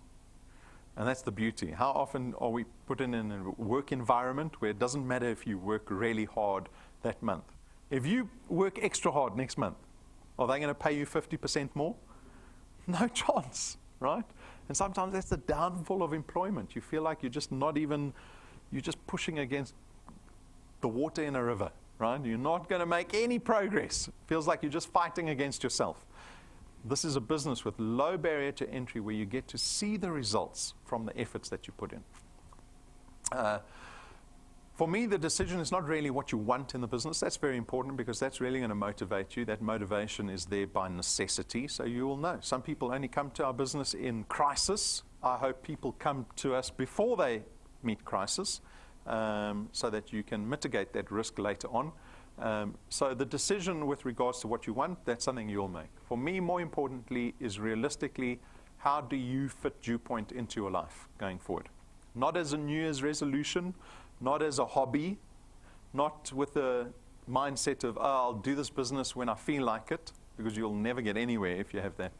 And that's the beauty. How often are we put in a work environment where it doesn't matter if you work really hard that month? If you work extra hard next month, are they going to pay you 50% more? No chance, right? And sometimes that's the downfall of employment. You feel like you're just pushing against the water in a river, right? You're not going to make any progress. Feels like you're just fighting against yourself. This is a business with low barrier to entry where you get to see the results from the efforts that you put in. For me, the decision is not really what you want in the business. That's very important because that's really going to motivate you. That motivation is there by necessity, so you will know. Some people only come to our business in crisis. I hope people come to us before they meet crisis so that you can mitigate that risk later on. So the decision with regards to what you want, that's something you'll make. For me, more importantly, is realistically, how do you fit DuePoint into your life going forward? Not as a New Year's resolution, not as a hobby, not with the mindset of, oh, I'll do this business when I feel like it, because you'll never get anywhere if you have that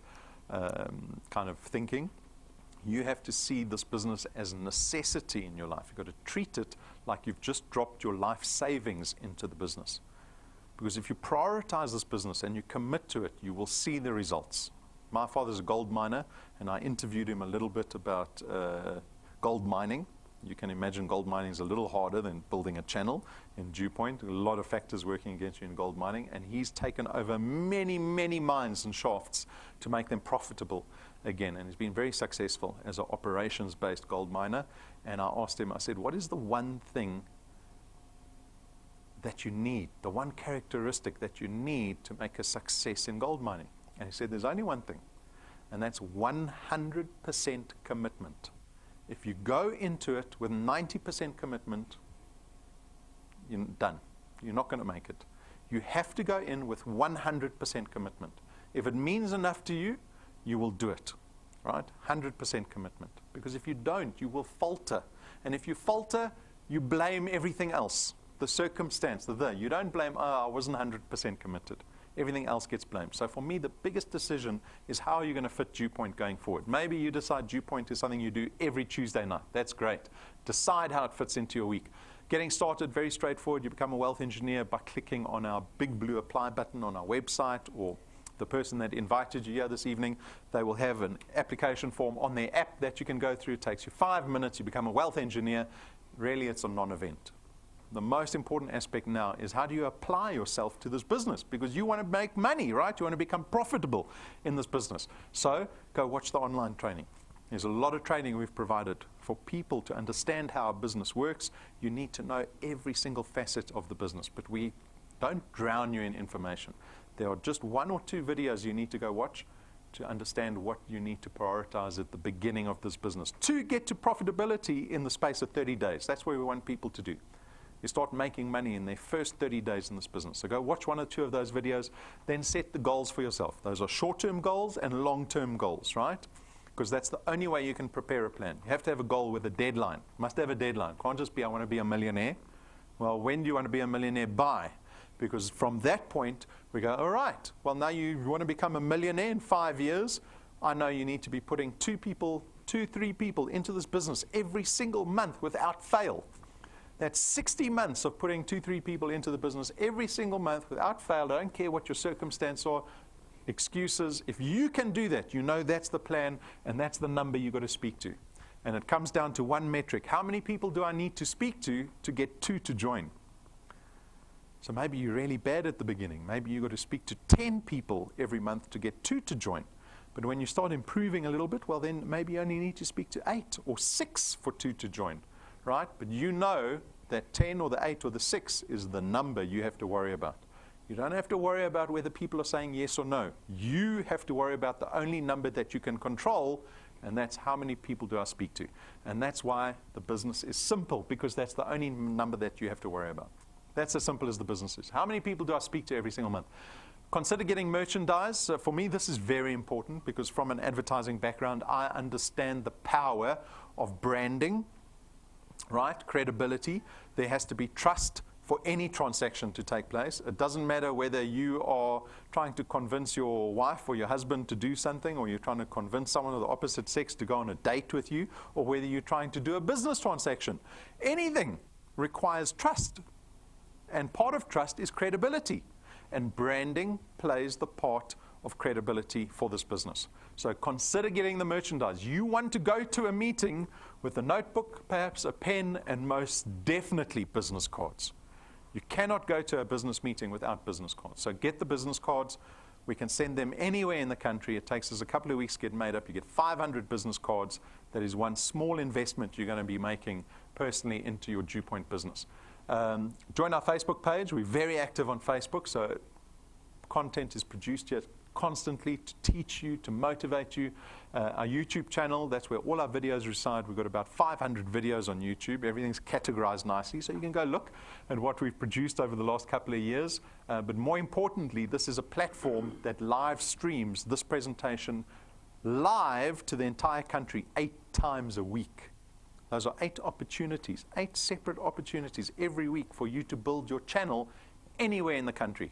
kind of thinking. You have to see this business as a necessity in your life. You've got to treat it like you've just dropped your life savings into the business. Because if you prioritize this business and you commit to it, you will see the results. My father's a gold miner, and I interviewed him a little bit about gold mining. You can imagine gold mining is a little harder than building a channel in DuePoint. A lot of factors working against you in gold mining, and he's taken over many, many mines and shafts to make them profitable again, and he's been very successful as an operations-based gold miner. And I asked him, I said, what is the one thing that you need, the one characteristic that you need to make a success in gold mining? And he said, there's only one thing, and that's 100% commitment. If you go into it with 90% commitment, you're done. You're not going to make it. You have to go in with 100% commitment. If it means enough to you, you will do it, right? 100% commitment. Because if you don't, you will falter. And if you falter, you blame everything else. The circumstance, you don't blame, oh, I wasn't 100% committed. Everything else gets blamed. So for me, the biggest decision is how are you going to fit DuePoint going forward. Maybe you decide DuePoint is something you do every Tuesday night. That's great. Decide how it fits into your week. Getting started, very straightforward. You become a wealth engineer by clicking on our big blue apply button on our website, or the person that invited you here this evening, they will have an application form on their app that you can go through. It takes you 5 minutes. You become a wealth engineer. Really, it's a non-event. The most important aspect now is how do you apply yourself to this business? Because you want to make money, right? You want to become profitable in this business. So go watch the online training. There's a lot of training we've provided for people to understand how a business works. You need to know every single facet of the business, but we don't drown you in information. There are just 1 or 2 videos you need to go watch to understand what you need to prioritize at the beginning of this business to get to profitability in the space of 30 days. That's where we want people to do. You start making money in their first 30 days in this business. So go watch 1 or 2 of those videos, then set the goals for yourself. Those are short-term goals and long-term goals, right? Because that's the only way you can prepare a plan. You have to have a goal with a deadline. Must have a deadline. Can't just be, I want to be a millionaire. Well, when do you want to be a millionaire by? Because from that point, we go, all right, well, now you want to become a millionaire in 5 years. I know you need to be putting 2, 3 people into this business every single month without fail. That's 60 months of putting 2, 3 people into the business every single month without fail. I don't care what your circumstances are, excuses. If you can do that, you know that's the plan, and that's the number you've got to speak to. And it comes down to one metric. How many people do I need to speak to get 2 to join? So maybe you're really bad at the beginning. Maybe you've got to speak to 10 people every month to get 2 to join. But when you start improving a little bit, well, then maybe you only need to speak to 8 or 6 for 2 to join. Right? But you know that 10 or the 8 or the 6 is the number you have to worry about. You don't have to worry about whether people are saying yes or no. You have to worry about the only number that you can control, and that's how many people do I speak to. And that's why the business is simple, because that's the only number that you have to worry about. That's as simple as the business is. How many people do I speak to every single month? Consider getting merchandise. For me, this is very important, because from an advertising background, I understand the power of branding. Right? Credibility. There has to be trust for any transaction to take place. It doesn't matter whether you are trying to convince your wife or your husband to do something, or you're trying to convince someone of the opposite sex to go on a date with you, or whether you're trying to do a business transaction. Anything requires trust. And part of trust is credibility. And branding plays the part of credibility for this business. So consider getting the merchandise. You want to go to a meeting with a notebook, perhaps a pen, and most definitely business cards. You cannot go to a business meeting without business cards. So get the business cards. We can send them anywhere in the country. It takes us a couple of weeks to get made up. You get 500 business cards. That is one small investment you're going to be making personally into your DuePoint business. Join our Facebook page. We're very active on Facebook, so content is produced here constantly to teach you, to motivate you. Our YouTube channel, that's where all our videos reside. We've got about 500 videos on YouTube. Everything's categorized nicely, so you can go look at what we've produced over the last couple of years. But more importantly, this is a platform that live streams this presentation live to the entire country 8 times a week. Those are 8 opportunities, 8 separate opportunities every week for you to build your channel anywhere in the country.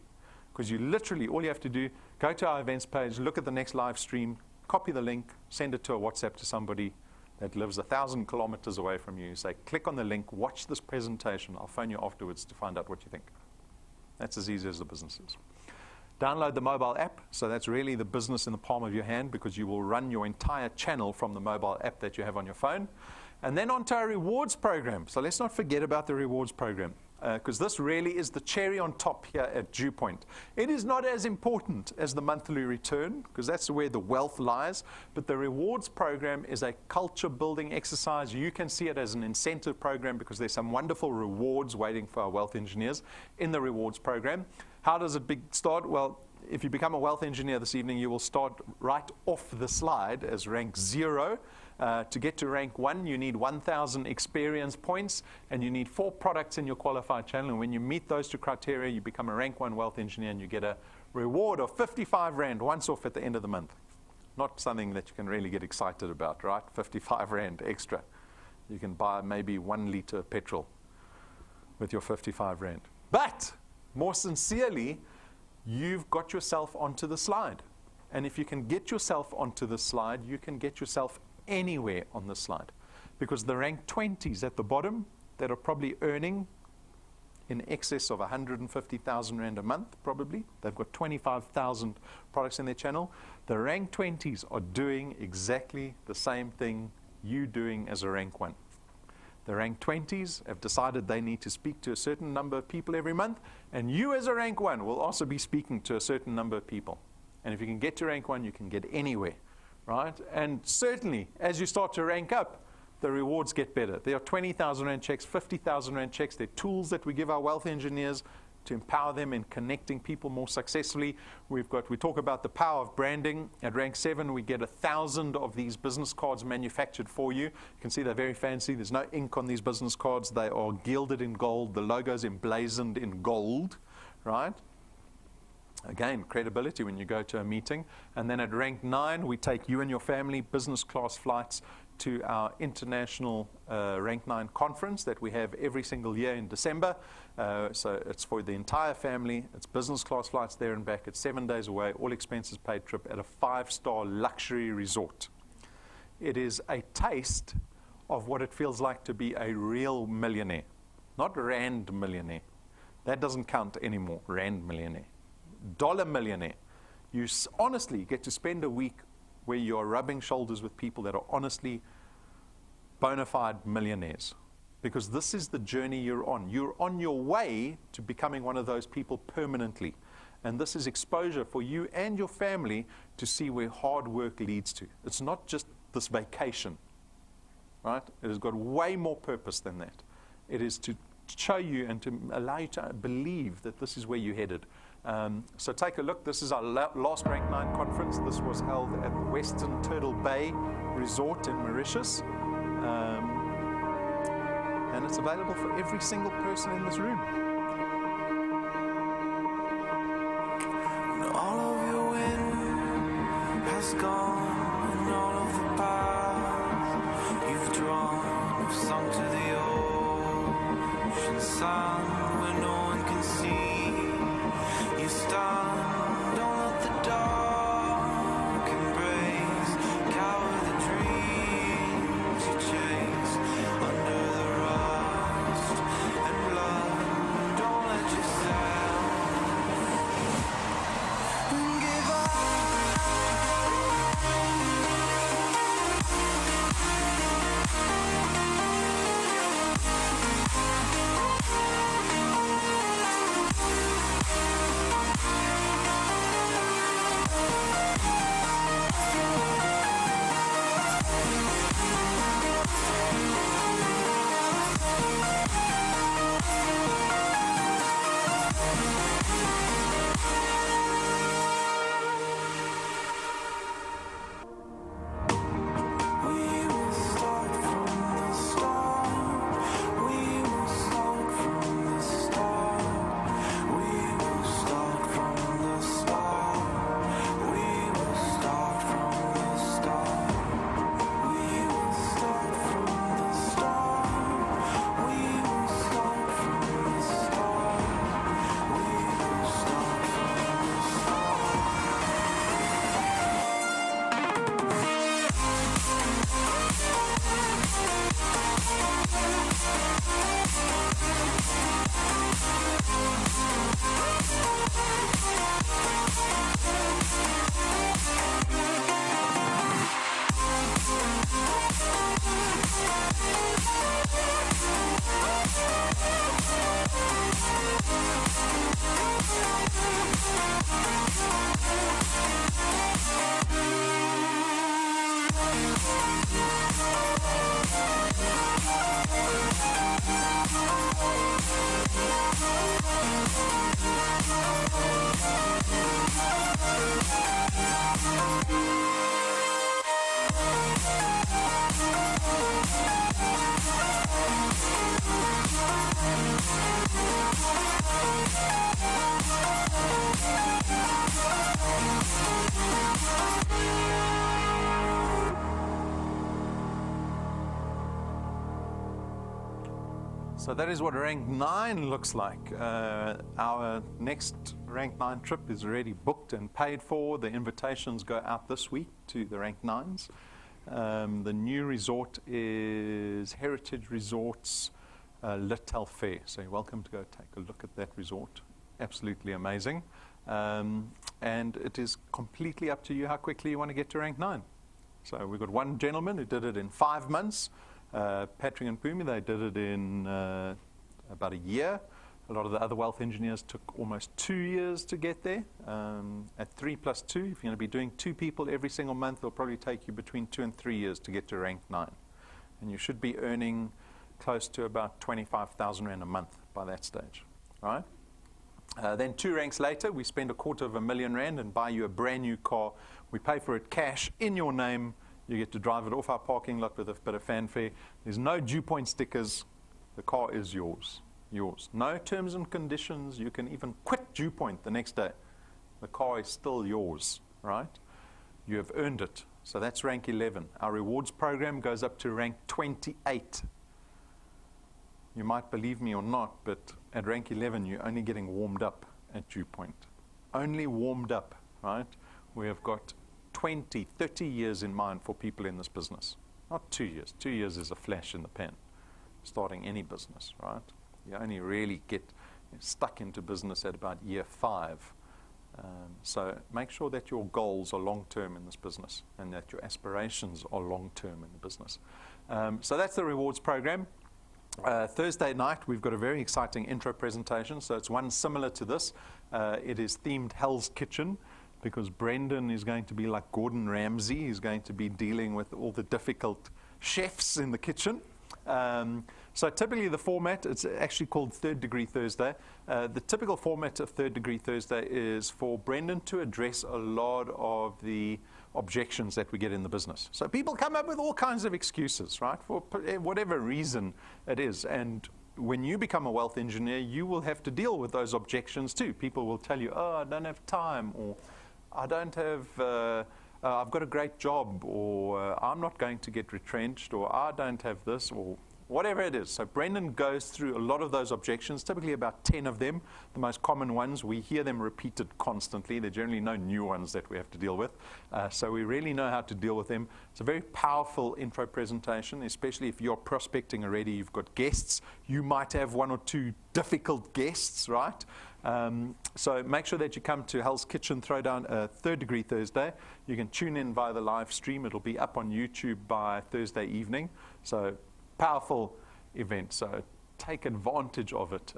Because you literally, all you have to do, go to our events page, look at the next live stream, copy the link, send it to a WhatsApp to somebody that lives 1,000 kilometers away from you. Say, click on the link, watch this presentation. I'll phone you afterwards to find out what you think. That's as easy as the business is. Download the mobile app. So that's really the business in the palm of your hand, because you will run your entire channel from the mobile app that you have on your phone. And then onto our rewards program. So let's not forget about the rewards program, because this really is the cherry on top here at DuePoint. It is not as important as the monthly return, because that's where the wealth lies, but the rewards program is a culture building exercise. You can see it as an incentive program, because there's some wonderful rewards waiting for our wealth engineers in the rewards program. How does it start? Well, if you become a wealth engineer this evening, you will start right off the slide as rank 0. To get to rank 1, you need 1,000 experience points, and you need 4 products in your qualified channel. And when you meet those 2 criteria, you become a rank 1 wealth engineer, and you get a reward of 55 Rand once off at the end of the month. Not something that you can really get excited about, right? 55 Rand extra. You can buy maybe 1 liter of petrol with your 55 Rand. But more sincerely, you've got yourself onto the slide. And if you can get yourself onto the slide, you can get yourself anywhere on the slide. Because the rank 20s at the bottom that are probably earning in excess of 150,000 Rand a month, probably. They've got 25,000 products in their channel. The rank 20s are doing exactly the same thing you're doing as a rank 1. The rank 20s have decided they need to speak to a certain number of people every month, and you as a rank 1 will also be speaking to a certain number of people. And if you can get to rank 1, you can get anywhere, right? And certainly, as you start to rank up, the rewards get better. There are 20,000 Rand checks, 50,000 Rand checks. They're tools that we give our wealth engineers to empower them in connecting people more successfully. We talk about the power of branding. At rank 7, we get 1,000 of these business cards manufactured for you. You can see they're very fancy. There's no ink on these business cards. They are gilded in gold. The logo's emblazoned in gold, right? Again, credibility when you go to a meeting. And then at rank 9, we take you and your family business class flights to our international rank 9 conference that we have every single year in December. So it's for the entire family. It's business class flights there and back. It's 7 days away, all expenses paid trip at a 5-star luxury resort. It is a taste of what it feels like to be a real millionaire, not Rand millionaire. That doesn't count anymore, Rand millionaire. Dollar millionaire. You honestly get to spend a week where you're rubbing shoulders with people that are honestly bona fide millionaires. Because this is the journey you're on. You're on your way to becoming one of those people permanently. And this is exposure for you and your family to see where hard work leads to. It's not just this vacation, right? It has got way more purpose than that. It is to show you and to allow you to believe that this is where you're headed. So take a look. This is our last Rank 9 conference. This was held at the Western Turtle Bay Resort in Mauritius. And it's available for every single person in this room. When all of your wind has gone and all of the paths you've drawn have sunk to the ocean sun where no one can see. You stand, don't let the dark embrace, cower the dreams you chase under the rust and blood. Don't let yourself give up. So that is what rank 9 looks like. Our next rank 9 trip is already booked and paid for. The invitations go out this week to the rank 9s. The new resort is Heritage Resorts Littel Fair. So you're welcome to go take a look at that resort. Absolutely amazing. And it is completely up to you how quickly you want to get to rank 9. So we've got one gentleman who did it in 5 months. Patrick and Pumi, they did it in about a year. A lot of the other wealth engineers took almost 2 years to get there. At 3 plus 2, if you're going to be doing 2 people every single month, it'll probably take you between 2 and 3 years to get to rank 9. And you should be earning close to about 25,000 Rand a month by that stage, right? Then 2 ranks later, we spend R250,000 and buy you a brand new car. We pay for it cash in your name. You get to drive it off our parking lot with a bit of fanfare. There's no DuePoint stickers. The car is yours. Yours. No terms and conditions. You can even quit DuePoint the next day. The car is still yours, right? You have earned it. So that's rank 11. Our rewards program goes up to rank 28. You might believe me or not, but at rank 11, you're only getting warmed up at DuePoint. Only warmed up, right? We have got 20, 30 years in mind for people in this business. Not 2 years. 2 years is a flash in the pan, starting any business, right? You only really get stuck into business at about year 5. So make sure that your goals are long-term in this business and that your aspirations are long-term in the business. So that's the rewards program. Thursday night, we've got a very exciting intro presentation. So it's one similar to this. It is themed Hell's Kitchen, because Brendan is going to be like Gordon Ramsay. He's going to be dealing with all the difficult chefs in the kitchen. So typically the format, it's actually called Third Degree Thursday. The typical format of Third Degree Thursday is for Brendan to address a lot of the objections that we get in the business. So people come up with all kinds of excuses, right, for whatever reason it is. And when you become a wealth engineer, you will have to deal with those objections too. People will tell you, oh, I don't have time, or I don't have, I've got a great job, or I'm not going to get retrenched, or I don't have this, or whatever it is. So Brendan goes through a lot of those objections, typically about 10 of them, the most common ones. We hear them repeated constantly. There are generally no new ones that we have to deal with. So we really know how to deal with them. It's a very powerful intro presentation, especially if you're prospecting already, you've got guests. You might have 1 or 2 difficult guests, right? So make sure that you come to Hell's Kitchen Throwdown Third Degree Thursday. You can tune in via the live stream. It'll be up on YouTube by Thursday evening. So powerful event. So take advantage of it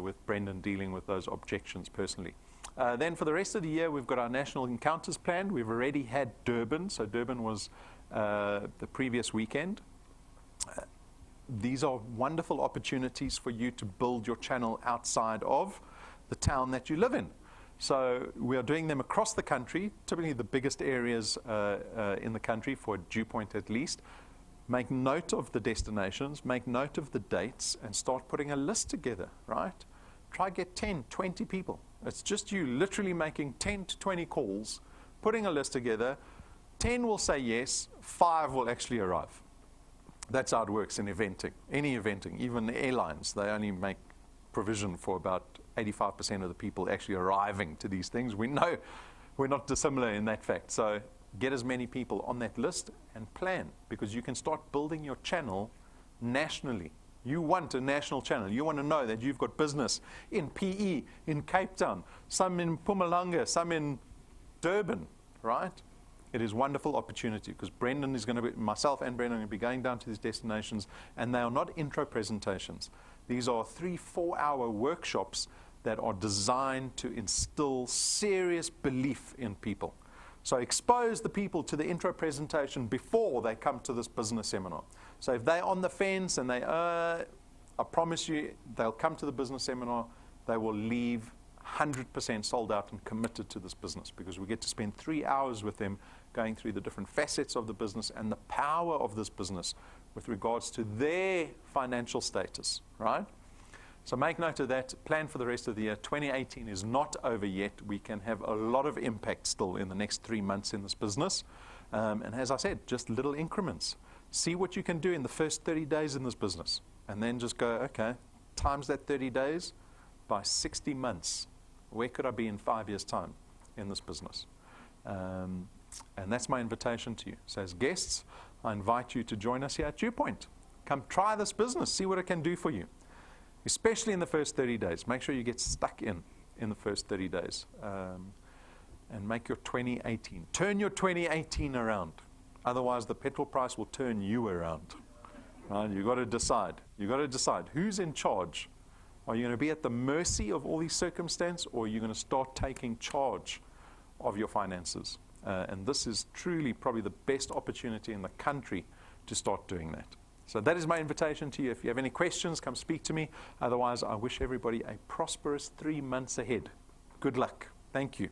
with Brendan dealing with those objections personally. Then for the rest of the year, we've got our national encounters planned. We've already had Durban. So Durban was the previous weekend. These are wonderful opportunities for you to build your channel outside of the town that you live in. So we are doing them across the country, typically the biggest areas in the country for DuePoint at least. Make note of the destinations, make note of the dates, and start putting a list together, right? Try get 10, 20 people. It's just you literally making 10 to 20 calls, putting a list together. 10 will say yes, 5 will actually arrive. That's how it works in eventing. Any eventing, even the airlines, they only make provision for about 85% of the people actually arriving to these things. We know we're not dissimilar in that fact. So get as many people on that list and plan, because you can start building your channel nationally. You want a national channel. You want to know that you've got business in PE, in Cape Town, some in Mpumalanga, some in Durban, right? It is a wonderful opportunity, because Brendan is going to be, myself and Brendan are going to be going down to these destinations, and they are not intro presentations. These are 3-4 hour workshops that are designed to instill serious belief in people. So expose the people to the intro presentation before they come to this business seminar. So if they're on the fence and they, I promise you, they'll come to the business seminar, they will leave 100% sold out and committed to this business, because we get to spend 3 hours with them going through the different facets of the business and the power of this business with regards to their financial status, right? So make note of that. Plan for the rest of the year. 2018 is not over yet. We can have a lot of impact still in the next 3 months in this business. And as I said, just little increments. See what you can do in the first 30 days in this business. And then just go, okay, times that 30 days by 60 months. Where could I be in 5 years' time in this business? And that's my invitation to you. So as guests, I invite you to join us here at DuePoint. Come try this business, see what it can do for you, especially in the first 30 days. Make sure you get stuck in the first 30 days and make your 2018. Turn your 2018 around. Otherwise, the petrol price will turn you around. Right? You've got to decide. You've got to decide who's in charge. Are you going to be at the mercy of all these circumstances, or are you going to start taking charge of your finances? And this is truly probably the best opportunity in the country to start doing that. So that is my invitation to you. If you have any questions, come speak to me. Otherwise, I wish everybody a prosperous 3 months ahead. Good luck. Thank you.